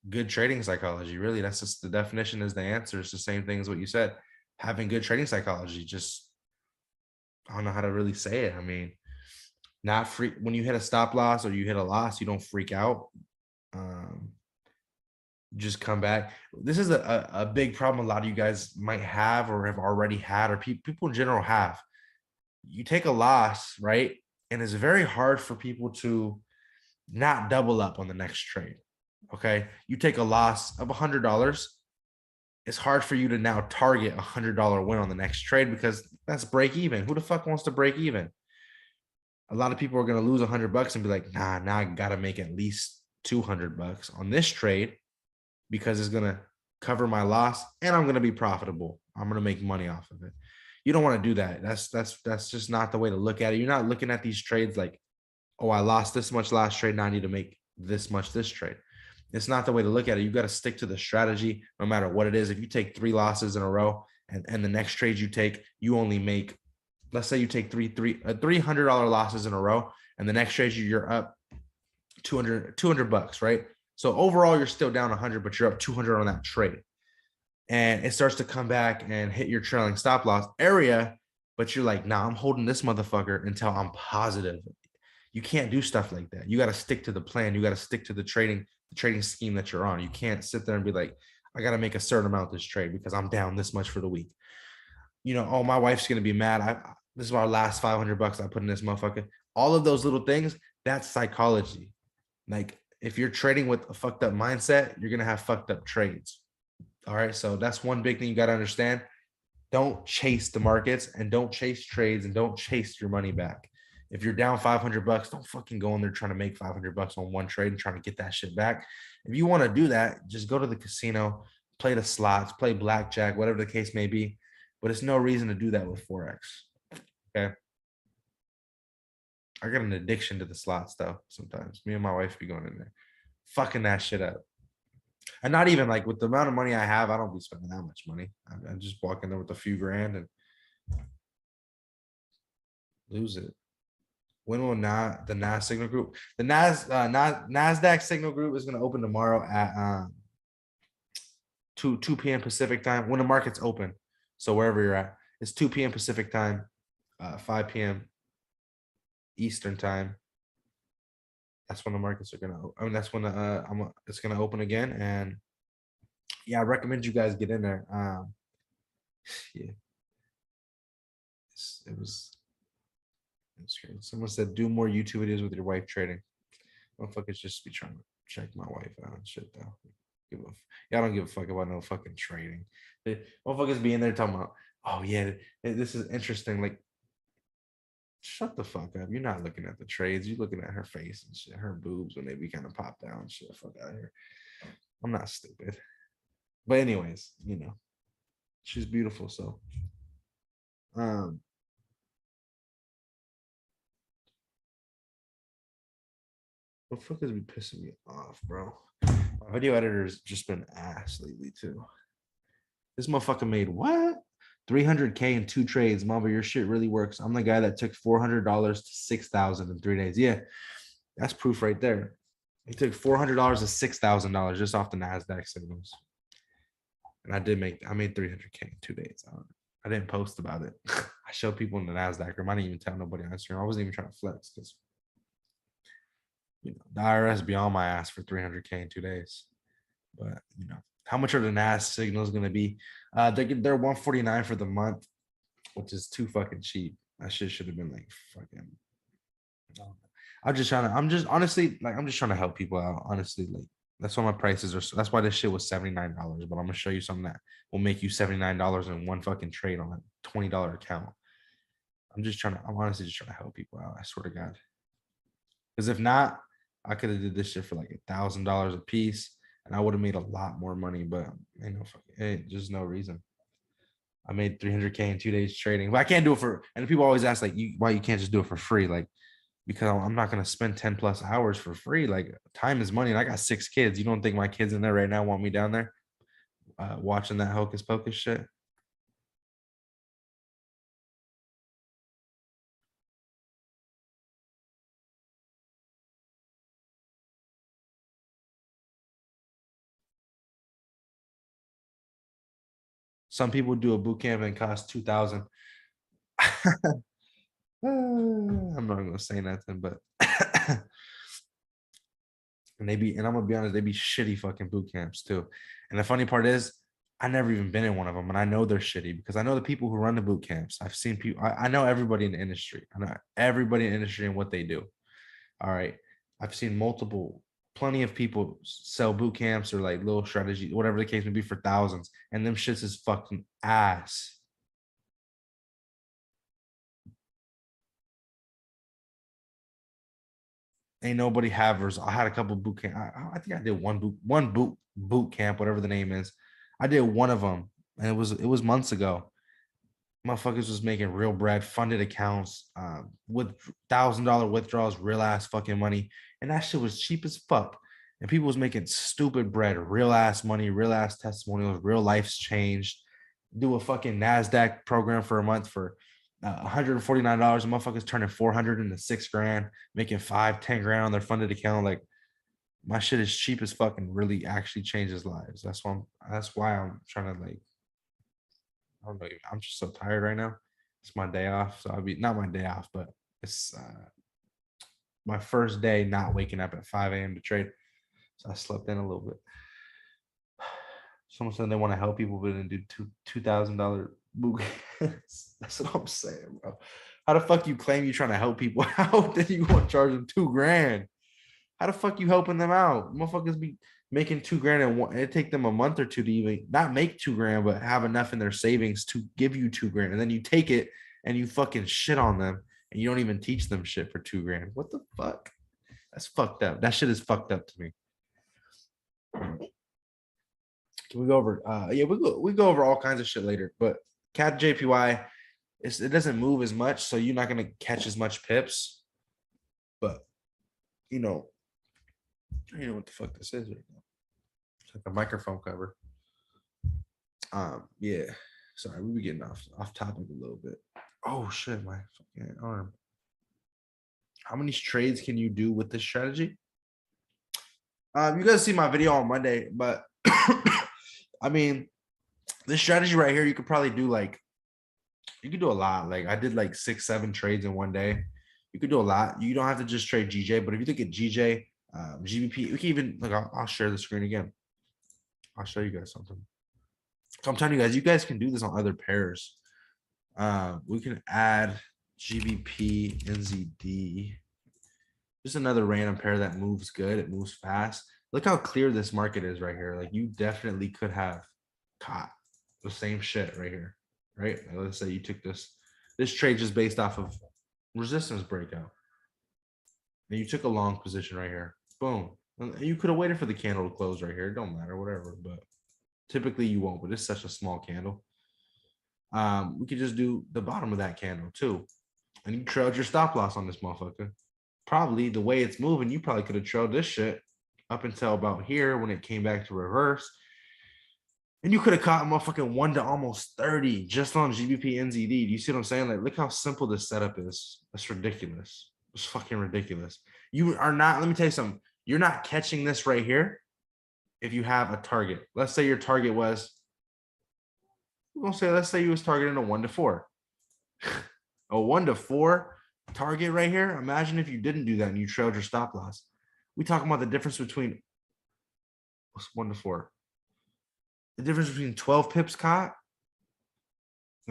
good trading psychology. Really, that's just the definition is the answer. It's the same thing as what you said. Having good trading psychology. Just, I don't know how to really say it. I mean, not free when you hit a stop loss or you hit a loss, you don't freak out. Just come back. This is a big problem a lot of you guys might have or have already had, or people in general have. You take a loss, right? And it's very hard for people to not double up on the next trade. Okay. You take a loss of $100. It's hard for you to now target $100 win on the next trade, because that's break even. Who the fuck wants to break even? A lot of people are going to lose $100 and be like, nah, now I got to make at least $200 on this trade, because it's going to cover my loss and I'm going to be profitable. I'm going to make money off of it. You don't want to do that. That's just not the way to look at it. You're not looking at these trades like, oh, I lost this much last trade, now I need to make this much this trade. It's not the way to look at it. You got to stick to the strategy no matter what it is. If you take 3 losses in a row and the next trade you take, you only make, let's say you take $300 losses in a row, and the next trade you're up 200 bucks, right? So overall, you're still down 100, but you're up 200 on that trade. And it starts to come back and hit your trailing stop loss area, but you're like, nah, I'm holding this motherfucker until I'm positive. You can't do stuff like that. You got to stick to the plan. You got to stick to the trading scheme that you're on. You can't sit there and be like, I got to make a certain amount this trade because I'm down this much for the week. You know, oh, my wife's going to be mad. This is our last 500 bucks I put in this motherfucker. All of those little things, that's psychology. Like, if you're trading with a fucked up mindset, you're going to have fucked up trades. All right. So that's one big thing you got to understand. Don't chase the markets and don't chase trades and don't chase your money back. If you're down 500 bucks, don't fucking go in there trying to make 500 bucks on one trade and trying to get that shit back. If you want to do that, just go to the casino, play the slots, play blackjack, whatever the case may be. But it's no reason to do that with Forex. Okay. I got an addiction to the slots though. Sometimes me and my wife be going in there, fucking that shit up. And not even like with the amount of money I have, I don't be spending that much money. I'm just walking there with a few grand and lose it. When will not the NAS signal group? The NASDAQ signal group is going to open tomorrow at 2 p.m. Pacific time when the market's open. So wherever you're at, it's 2 p.m. Pacific time, 5 p.m. Eastern time. That's when the markets are gonna. I mean, that's when it's gonna open again. And yeah, I recommend you guys get in there. Yeah, it was. Someone said do more YouTube videos with your wife trading. Motherfuckers just be trying to check my wife out and shit though. Yeah, I don't give a fuck about no fucking trading. Motherfuckers be in there talking about, oh yeah, this is interesting. Like, shut the fuck up. You're not looking at the trades. You're looking at her face and shit, her boobs when they be kind of popped down and shit. Fuck out of here. I'm not stupid. But anyways, you know, she's beautiful. So, what the fuck is be pissing me off, bro? My video editor's just been ass lately too. This motherfucker made what? 300K in 2 trades. Mamba, your shit really works. I'm the guy that took $400 to $6,000 in 3 days. Yeah, that's proof right there. He took $400 to $6,000 just off the NASDAQ signals. And I made 300K in 2 days. I didn't post about it. I showed people in the NASDAQ room. I didn't even tell nobody on Instagram. I wasn't even trying to flex because, you know, the IRS be on my ass for 300K in 2 days. But, you know, how much are the NAS signals going to be? They're 149 for the month, which is too fucking cheap. That shit should have been like fucking. I'm just trying to help people out. Honestly, like that's why my prices are. That's why this shit was $79. But I'm gonna show you something that will make you $79 in one fucking trade on a $20 account. I'm honestly just trying to help people out. I swear to God. Because if not, I could have did this shit for like $1,000 a piece. And I would have made a lot more money, but just no reason. I made 300K in 2 days trading, but I can't do it for. And people always ask like, why you can't just do it for free? Like, because I'm not gonna spend 10 plus hours for free. Like, time is money, and I got 6 kids. You don't think my kids in there right now want me down there watching that hocus pocus shit? Some people do a boot camp and cost 2,000. I'm not gonna say nothing, but and I'm gonna be honest, they be shitty fucking boot camps too. And the funny part is, I never even been in one of them, and I know they're shitty because I know the people who run the boot camps. I've seen people. I know everybody in the industry. I know everybody in the industry and what they do. All right, I've seen plenty of people sell boot camps or like little strategy, whatever the case may be, for thousands, and them shits is fucking ass. Ain't nobody havers. I had a couple boot camp. I think I did one boot camp, whatever the name is. I did one of them, and it was months ago. Motherfuckers was making real bread, funded accounts, with $1,000 withdrawals, real ass fucking money, and that shit was cheap as fuck. And people was making stupid bread, real ass money, real ass testimonials, real lives changed. do a fucking NASDAQ program for a month for $149. A motherfucker's turning 400 into 6 grand, making 5, 10 grand on their funded account. Like my shit is cheap as fucking really actually changes lives. That's why I'm trying to like, I don't know. I'm just so tired right now. It's my day off. So I'll be not my day off, but it's my first day not waking up at 5 a.m. to trade. So I slept in a little bit. Someone said they want to help people, but then do $2,000 boot. That's what I'm saying, bro. How the fuck you claim you're trying to help people out? Then you want to charge them 2 grand? How the fuck you helping them out? Motherfuckers be making 2 grand and it take them a month or two to even not make 2 grand, but have enough in their savings to give you 2 grand, and then you take it and you fucking shit on them, and you don't even teach them shit for 2 grand. What the fuck? That's fucked up. That shit is fucked up to me. Can we go over? Yeah, we go over all kinds of shit later. But CAD JPY, it doesn't move as much, so you're not gonna catch as much pips. But you know what the fuck this is right now. It's like a microphone cover. Yeah. Sorry, we be getting off topic a little bit. Oh shit, my fucking arm. How many trades can you do with this strategy? You guys see my video on Monday, but I mean, this strategy right here, you could probably do you could do a lot. Like I did like 6-7 trades in one day. You could do a lot. You don't have to just trade GJ, but if you look at GJ, GBP, we can even look. I'll share the screen again. I'll show you guys something. So I'm telling you guys can do this on other pairs. We can add GBP, NZD. Just another random pair that moves good. It moves fast. Look how clear this market is right here. Like you definitely could have caught the same shit right here, right? Like let's say you took this trade just based off of resistance breakout. And you took a long position right here. Boom. And you could have waited for the candle to close right here. It don't matter, whatever. But typically you won't, but it's such a small candle. We could just do the bottom of that candle too. And you trailed your stop loss on this motherfucker. Probably the way it's moving, you probably could have trailed this shit up until about here when it came back to reverse. And you could have caught a motherfucking 1 to almost 30 just on GBP NZD. Do you see what I'm saying? Like, look how simple this setup is. That's ridiculous. It's fucking ridiculous. You are not, let me tell you something. You're not catching this right here if you have a target. Let's say your target was, let's say you was targeting a 1 to 4. A 1 to 4 target right here. Imagine if you didn't do that and you trailed your stop loss. We talking about the difference between what's 1 to 4. The difference between 12 pips caught,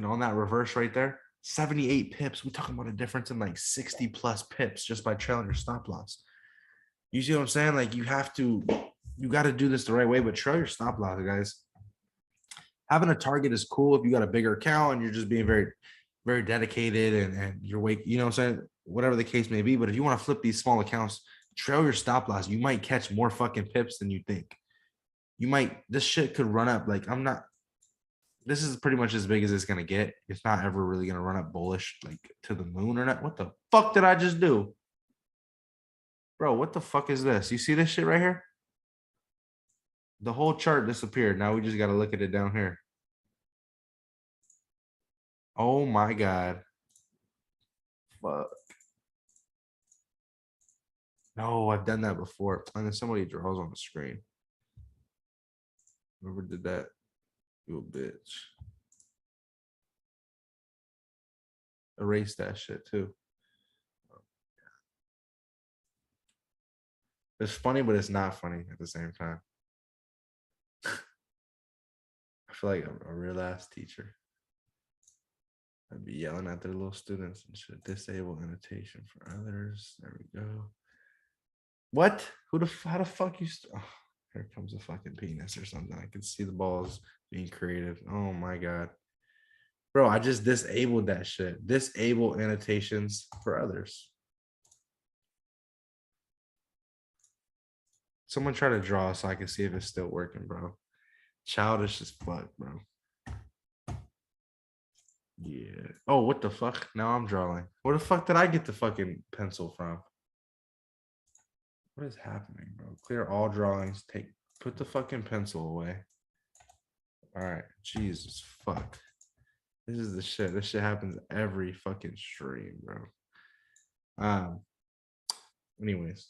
on that reverse right there, 78 pips. We're talking about a difference in like 60 plus pips just by trailing your stop loss. You see what I'm saying? Like you got to do this the right way, but trail your stop loss, guys. Having a target is cool if you got a bigger account and you're just being very, very dedicated and you're you know what I'm saying? Whatever the case may be. But if you want to flip these small accounts, trail your stop loss. You might catch more fucking pips than you think. This shit could run up. Like this is pretty much as big as it's going to get. It's not ever really going to run up bullish like to the moon or not. What the fuck did I just do? Bro, what the fuck is this? You see this shit right here? The whole chart disappeared. Now we just got to look at it down here. Oh my God. Fuck. No, I've done that before. And then somebody draws on the screen. Whoever did that, you a bitch. Erase that shit too. It's funny, but it's not funny at the same time. I feel like I'm a real ass teacher. I'd be yelling at their little students and shit. Disable annotation for others. There we go. What? How the fuck you? Oh, here comes a fucking penis or something. I can see the balls being creative. Oh my God. Bro, I just disabled that shit. Disable annotations for others. Someone try to draw so I can see if it's still working, bro. Childish as fuck, bro. Yeah. Oh, what the fuck? Now I'm drawing. Where the fuck did I get the fucking pencil from? What is happening, bro? Clear all drawings. Put the fucking pencil away. All right. Jesus fuck. This is the shit. This shit happens every fucking stream, bro. Anyways.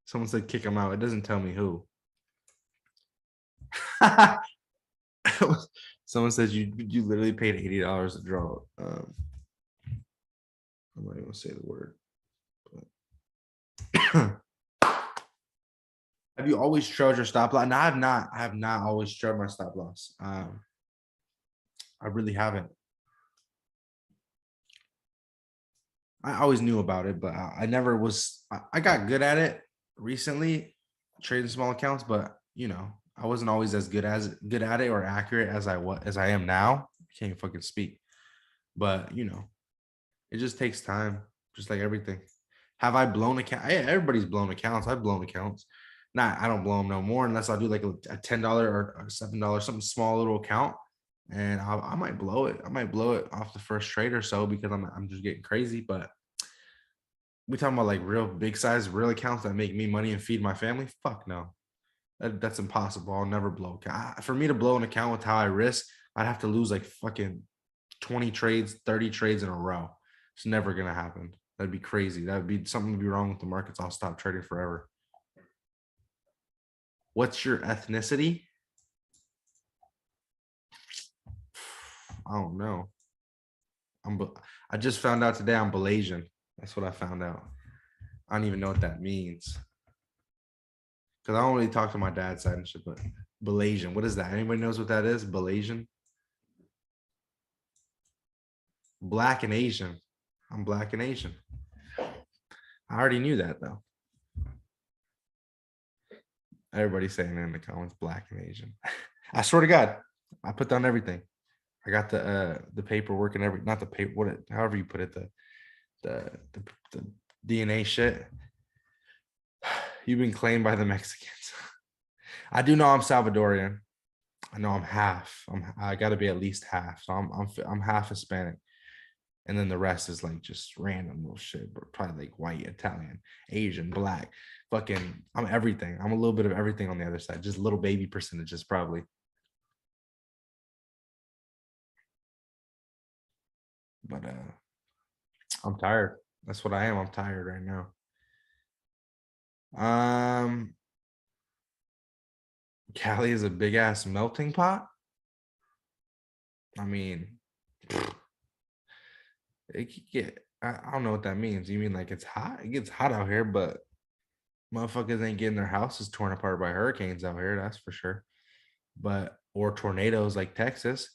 Someone said kick him out. It doesn't tell me who. Someone says you literally paid $80 to draw. I'm not even gonna say the word. But have you always trailed your stop loss? No, I have not. I have not always trailed my stop loss. I really haven't. I always knew about it, but I never was. I got good at it recently, trading small accounts. But you know, I wasn't always as good at it or accurate as I am now. I can't fucking speak. But you know, it just takes time, just like everything. Have I blown account? Yeah, everybody's blown accounts. I've blown accounts. Nah, I don't blow them no more unless I do like a $10 or a $7, something small little account, and I might blow it. I might blow it off the first trade or so because I'm just getting crazy. But we talking about like real big size real accounts that make me money and feed my family. Fuck no, that's impossible. I'll never blow. For me to blow an account with how I risk, I'd have to lose like fucking 20 trades, 30 trades in a row. It's never gonna happen. That'd be crazy. That'd be something to be wrong with the markets. I'll stop trading forever. What's your ethnicity? I don't know. I just found out today I'm Malaysian. That's what I found out. I don't even know what that means. Because I don't really talk to my dad's side and shit, but Malaysian. What is that? Anybody knows what that is? Malaysian? Black and Asian. I'm black and Asian. I already knew that though. Everybody's saying in the comments, black and Asian. I swear to God, I put down everything. I got the paperwork and not the paper, however you put it, the DNA shit. You've been claimed by the Mexicans. I do know I'm Salvadorian. I know I'm half. I got to be at least half. So I'm half Hispanic, and then the rest is like just random little shit. But probably like white, Italian, Asian, black. Fucking, I'm everything. I'm a little bit of everything on the other side. Just little baby percentages, probably. But I'm tired. That's what I am. I'm tired right now. Cali is a big ass melting pot. I mean, it could get. I don't know what that means. You mean like it's hot? It gets hot out here, but motherfuckers ain't getting their houses torn apart by hurricanes out here. That's for sure. But or tornadoes like Texas,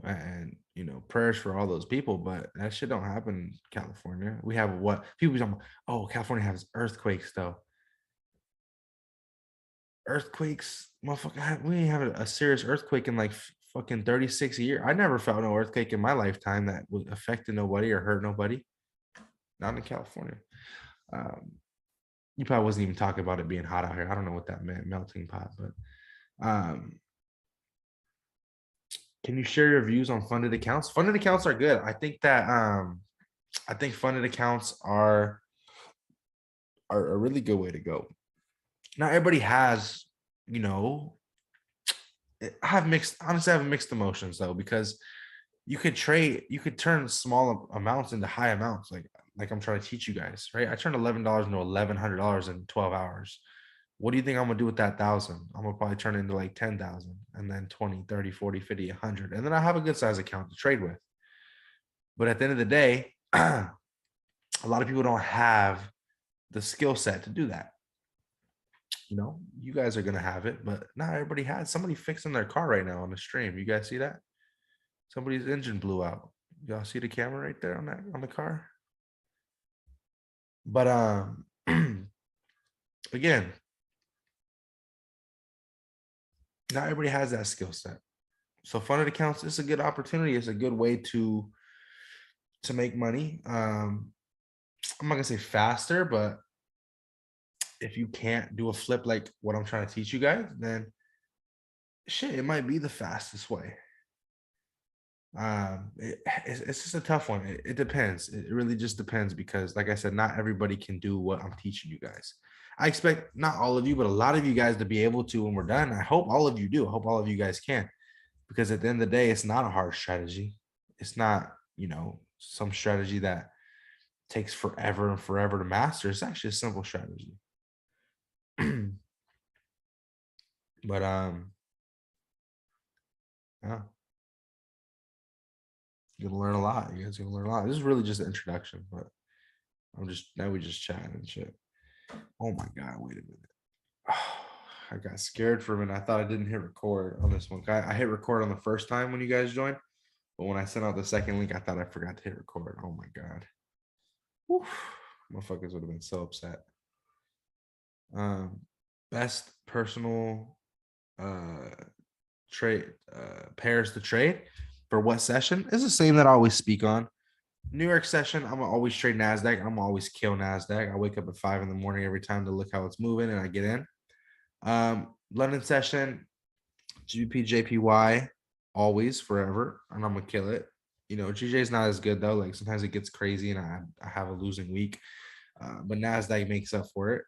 and you know, prayers for all those people. But that shit don't happen in California. We have what people talking about. Oh, California has earthquakes though. Earthquakes, motherfucker. We ain't have a serious earthquake in like fucking 36 years. I never felt no earthquake in my lifetime that was affected nobody or hurt nobody. Not in California. You probably wasn't even talking about it being hot out here. I don't know what that meant, melting pot, but can you share your views on funded accounts? Funded accounts are good. I think that I think funded accounts are a really good way to go. Not everybody has, you know, I have mixed emotions though, because you could turn small amounts into high amounts, like I'm trying to teach you guys, right? I turned $11 into $1,100 in 12 hours. What do you think I'm gonna do with that 1,000? I'm gonna probably turn it into like 10,000 and then 20, 30, 40, 50, 100. And then I have a good size account to trade with. But at the end of the day, a lot of people don't have the skill set to do that. You know, you guys are gonna have it, but not everybody has. Somebody fixing their car right now on the stream. You guys see that? Somebody's engine blew out. Y'all see the camera right there on the car? But again, not everybody has that skill set. So funded accounts is a good opportunity. It's a good way to make money. I'm not gonna say faster, but if you can't do a flip like what I'm trying to teach you guys, then shit, it might be the fastest way. It's just a tough one. It depends. It really just depends because, like I said, not everybody can do what I'm teaching you guys. I expect not all of you, but a lot of you guys to be able to when we're done. I hope all of you do. I hope all of you guys can, because at the end of the day, it's not a hard strategy. It's not, some strategy that takes forever and forever to master. It's actually a simple strategy. But yeah, you're gonna learn a lot. You guys are gonna learn a lot. This is really just an introduction, but now we just chatting and shit. Oh my god, wait a minute. I got scared for a minute. I thought I didn't hit record on this one. I hit record on the first time when you guys joined, but when I sent out the second link, I thought I forgot to hit record. Oh my god. Woof. Motherfuckers would have been so upset. Best personal trade pairs to trade for what session is the same that I always speak on. New York session, I'm gonna always trade NASDAQ. I'm gonna always kill NASDAQ. I wake up at 5 in the morning every time to look how it's moving and I get in. London session, GBP, JPY, always, forever, and I'm gonna kill it. GJ is not as good though. Like sometimes it gets crazy and I have a losing week, but NASDAQ makes up for it.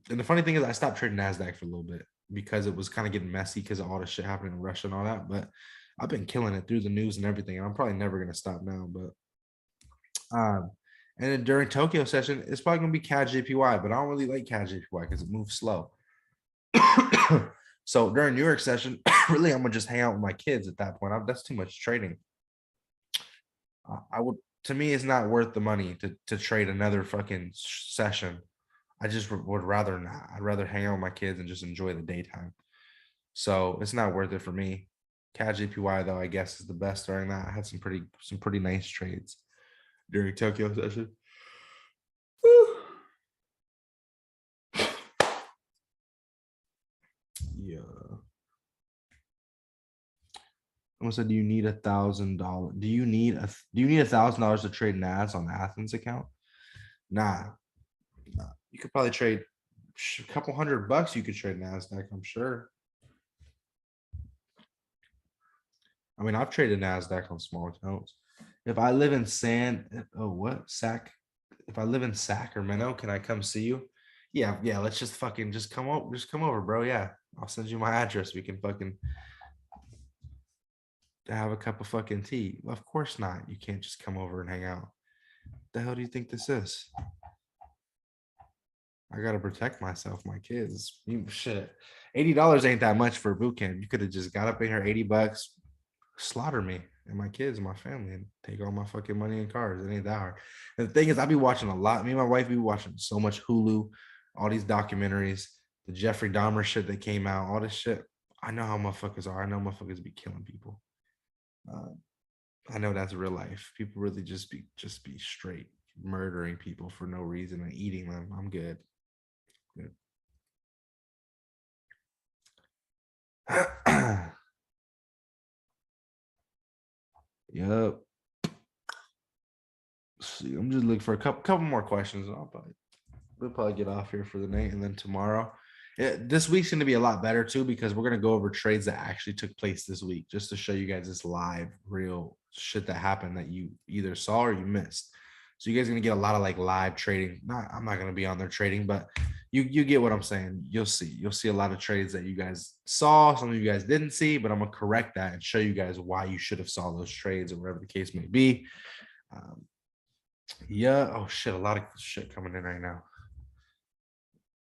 And the funny thing is, I stopped trading NASDAQ for a little bit because it was kind of getting messy because of all the shit happening in Russia and all that. But I've been killing it through the news and everything. And I'm probably never gonna stop now. But and then during Tokyo session, it's probably gonna be CAD JPY, but I don't really like CAD JPY because it moves slow. So during New York session, really, I'm gonna just hang out with my kids at that point. That's too much trading. I would, to me, it's not worth the money to trade another fucking session. I just would rather not. I'd rather hang out with my kids and just enjoy the daytime. So it's not worth it for me. CAD JPY though, I guess, is the best during that. I had some pretty nice trades during Tokyo session. Yeah. Someone said, "Do you need $1,000? Do you need $1,000 to trade NAS on the Athens account?" Nah. You could probably trade a couple $100. You could trade NASDAQ, I'm sure. I mean, I've traded NASDAQ on small accounts. If I live in If I live in Sacramento, can I come see you? Yeah, let's just come over, bro. Yeah, I'll send you my address. We can fucking have a cup of fucking tea. Of course not. You can't just come over and hang out. The hell do you think this is? I gotta protect myself, my kids. Shit, $80 ain't that much for a boot camp. You could have just got up in here, $80, slaughter me and my kids and my family and take all my fucking money and cars. It ain't that hard. And the thing is, I be watching a lot. Me and my wife be watching so much Hulu, all these documentaries, the Jeffrey Dahmer shit that came out, all this shit. I know how motherfuckers are. I know motherfuckers be killing people. I know that's real life. People really just be straight murdering people for no reason and eating them. I'm good. Yep. See, I'm just looking for a couple more questions. We'll probably get off here for the night, and then tomorrow. This week's going to be a lot better too because we're going to go over trades that actually took place this week, just to show you guys this live, real shit that happened that you either saw or you missed. So you guys are going to get a lot of like live trading. I'm not going to be on there trading, but you get what I'm saying. You'll see a lot of trades that you guys saw, some of you guys didn't see, but I'm gonna correct that and show you guys why you should have saw those trades or whatever the case may be. Yeah. Oh shit, a lot of shit coming in right now.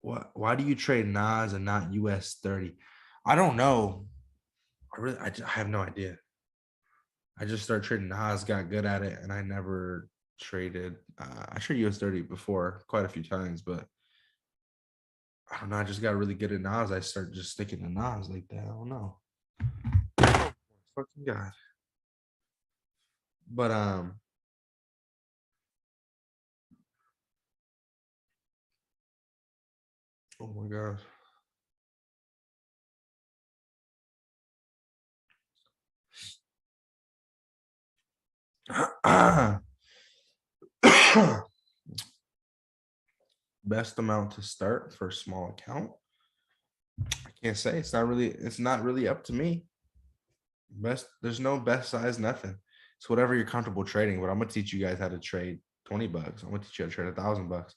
Why do you trade Nas and not US 30? I don't know. I have no idea. I just started trading Nas, got good at it, and I never traded. I traded US 30 before quite a few times, but I don't know. I just got really good at Nas. I started just sticking to Nas like that. I don't know. Fucking God. But oh my God. Best amount to start for a small account. I can't say. It's not really up to me. There's no best size, nothing. It's whatever you're comfortable trading. But I'm gonna teach you guys how to trade $20. I'm gonna teach you how to trade $1,000.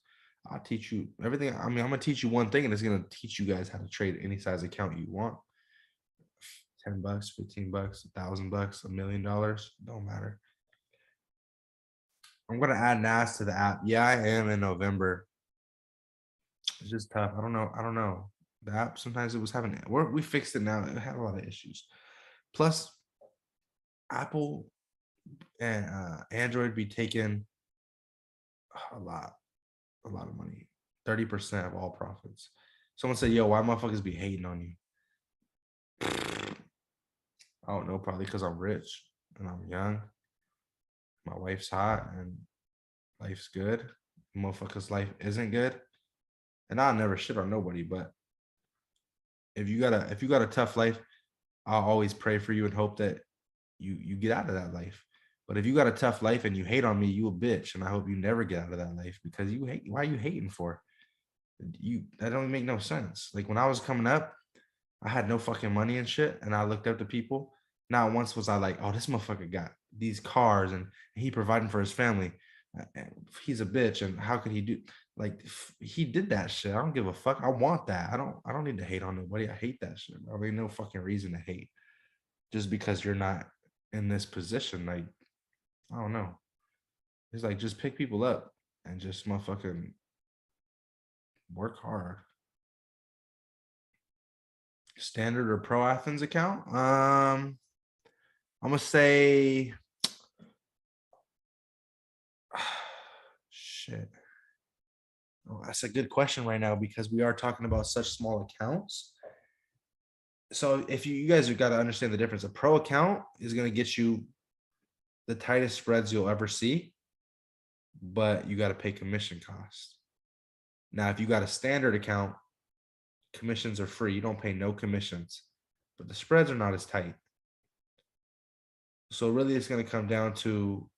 I'll teach you everything. I mean, I'm gonna teach you one thing, and it's gonna teach you guys how to trade any size account you want. $10, $15, $1,000, $1,000,000, don't matter. I'm gonna add NAS to the app. Yeah, I am in November. It's just tough. I don't know. I don't know. The app sometimes it was having we fixed it now. It had a lot of issues. Plus, Apple and Android be taking a lot of money. 30% of all profits. Someone said, yo, why motherfuckers be hating on you? I don't know, probably because I'm rich and I'm young. My wife's hot and life's good. Motherfuckers' life isn't good. And I'll never shit on nobody, but if you got a tough life, I'll always pray for you and hope that you get out of that life. But if you got a tough life and you hate on me, you a bitch. And I hope you never get out of that life because you hate. Why are you hating for? That don't make no sense. Like when I was coming up, I had no fucking money and shit. And I looked up to people. Not once was I like, oh, this motherfucker got these cars and he providing for his family. He's a bitch. And how could he do like he did that shit? I don't give a fuck. I want that. I don't need to hate on nobody. I hate that shit. I mean, no fucking reason to hate just because you're not in this position. Like, I don't know. It's like just pick people up and just motherfucking work hard. Standard or Pro Athens account? I'm gonna say shit. Oh, that's a good question right now because we are talking about such small accounts. So if you guys have got to understand the difference. A pro account is going to get you the tightest spreads you'll ever see, but you got to pay commission costs. Now, if you got a standard account, commissions are free. You don't pay no commissions, but the spreads are not as tight. So really it's going to come down to,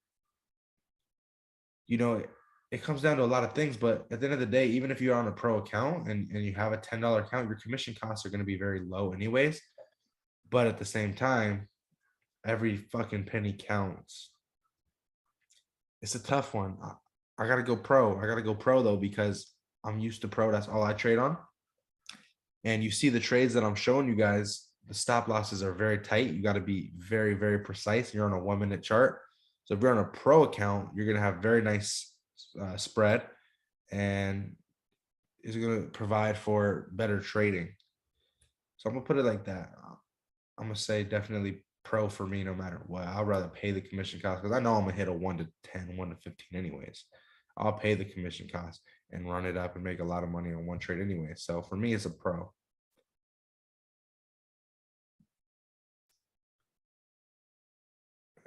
it comes down to a lot of things, but at the end of the day, even if you're on a pro account and you have a $10 account, your commission costs are going to be very low anyways. But at the same time, every fucking penny counts. It's a tough one. I got to go pro. I got to go pro though, because I'm used to pro. That's all I trade on. And you see the trades that I'm showing you guys, the stop losses are very tight. You got to be very, very precise. You're on a 1 minute chart. So if you're on a pro account, you're going to have very nice spread and is going to provide for better trading. So I'm going to put it like that. I'm going to say definitely pro for me no matter what. I'd rather pay the commission cost because I know I'm going to hit a 1 to 10, 1 to 15 anyways. I'll pay the commission cost and run it up and make a lot of money on one trade anyway. So for me, it's a pro.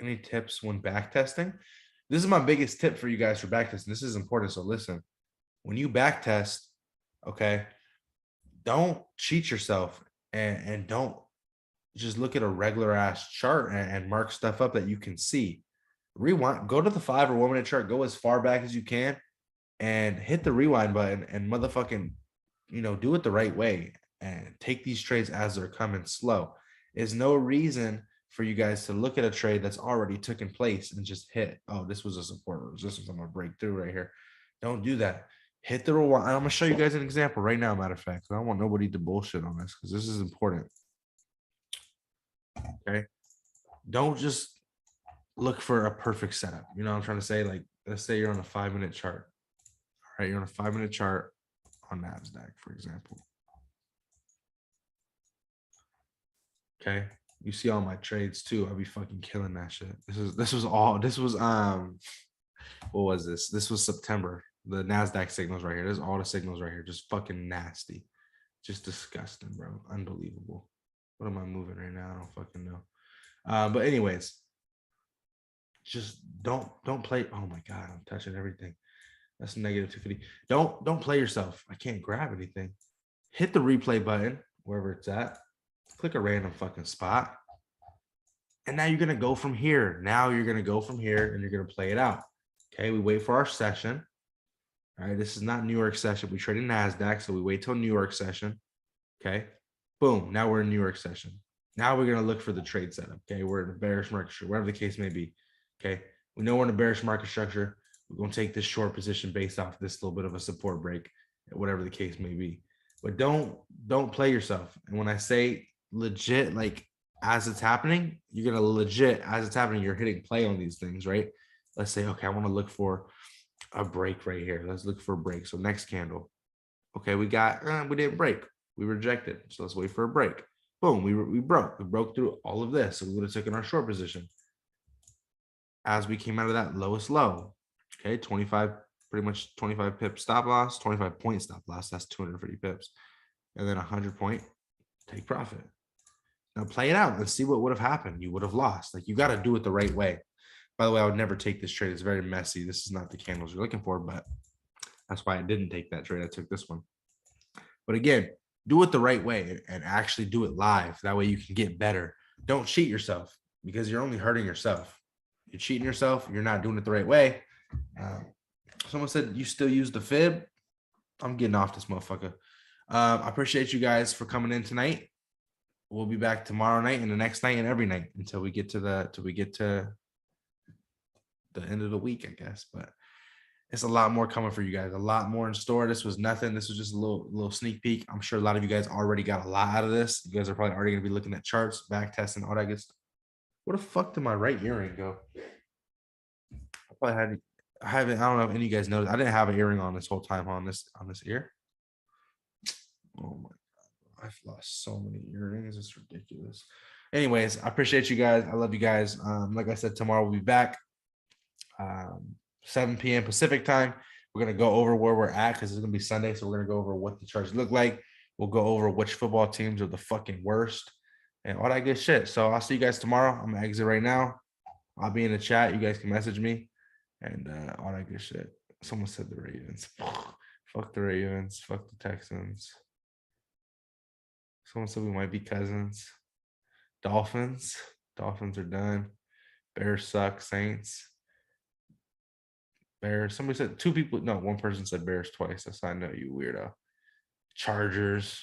Any tips when back testing? This is my biggest tip for you guys for back testing. This is important. So listen, when you back test, okay, don't cheat yourself and don't just look at a regular ass chart and mark stuff up that you can see. Rewind, go to the 5 or 1 minute chart, go as far back as you can and hit the rewind button and motherfucking, do it the right way and take these trades as they're coming slow. There's no reason for you guys to look at a trade that's already taken place and just hit, oh, this was a support resistance. I'm going to break through right here. Don't do that. Hit the rewind. I'm going to show you guys an example right now, matter of fact. I don't want nobody to bullshit on this because this is important. Okay. Don't just look for a perfect setup. You know what I'm trying to say? Like, let's say you're on a 5 minute chart. All right. You're on a 5 minute chart on NASDAQ, for example. Okay. You see all my trades too. I'll be fucking killing that shit. This was what was this? This was September. The NASDAQ signals right here. There's all the signals right here. Just fucking nasty. Just disgusting, bro. Unbelievable. What am I moving right now? I don't fucking know. But anyways, just don't play. Oh my God, I'm touching everything. That's negative 250. Don't play yourself. I can't grab anything. Hit the replay button wherever it's at. Click a random fucking spot. And now you're going to go from here. Now you're going to go from here and you're going to play it out. Okay, we wait for our session. All right, this is not New York session. We trade in NASDAQ, so we wait till New York session. Okay, boom, now we're in New York session. Now we're gonna look for the trade setup. Okay, we're in a bearish market structure, whatever the case may be. Okay, we know we're in a bearish market structure. We're gonna take this short position based off this little bit of a support break, whatever the case may be. But don't play yourself. And when I say legit, like as it's happening, you're gonna legit as it's happening, you're hitting play on these things, right? Let's say, okay, I want to look for a break right here. Let's look for a break. So next candle. Okay, we didn't break. We rejected. So let's wait for a break. Boom, we broke through all of this. So we would have taken our short position as we came out of that lowest low. Okay, 25, pretty much 25 pip stop loss, 25 point stop loss. That's 250 pips. And then 100 point take profit. Now play it out and see what would have happened. You would have lost. Like you got to do it the right way. By the way, I would never take this trade. It's very messy. This is not the candles you're looking for, but that's why I didn't take that trade. I took this one. But again, do it the right way and actually do it live. That way you can get better. Don't cheat yourself because you're only hurting yourself. You're cheating yourself. You're not doing it the right way. Someone said you still use the fib. I'm getting off this motherfucker. I appreciate you guys for coming in tonight. We'll be back tomorrow night and the next night and every night until we get to the end of the week, I guess. But it's a lot more coming for you guys, a lot more in store. This was nothing. This was just a little sneak peek. I'm sure a lot of you guys already got a lot out of this. You guys are probably already going to be looking at charts, back testing, all that good stuff. Where the fuck did my right earring go? I don't know if any of you guys noticed. I didn't have an earring on this whole time on this ear. Oh my God. I've lost so many earrings. It's ridiculous. Anyways, I appreciate you guys. I love you guys. Like I said, tomorrow we'll be back. 7 p.m. Pacific time. We're going to go over where we're at because it's going to be Sunday. So we're going to go over what the charts look like. We'll go over which football teams are the fucking worst and all that good shit. So I'll see you guys tomorrow. I'm going to exit right now. I'll be in the chat. You guys can message me and all that good shit. Someone said the Ravens. Fuck the Ravens. Fuck the Texans. Someone said we might be cousins. Dolphins. Dolphins are done. Bears suck. Saints. Bears. Somebody said two people. No, one person said Bears twice. That's how I know you weirdo. Chargers.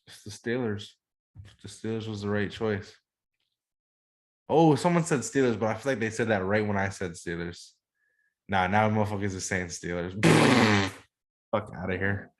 It's the Steelers. The Steelers was the right choice. Oh, someone said Steelers, but I feel like they said that right when I said Steelers. Nah, now motherfuckers are saying Steelers. Fuck out of here.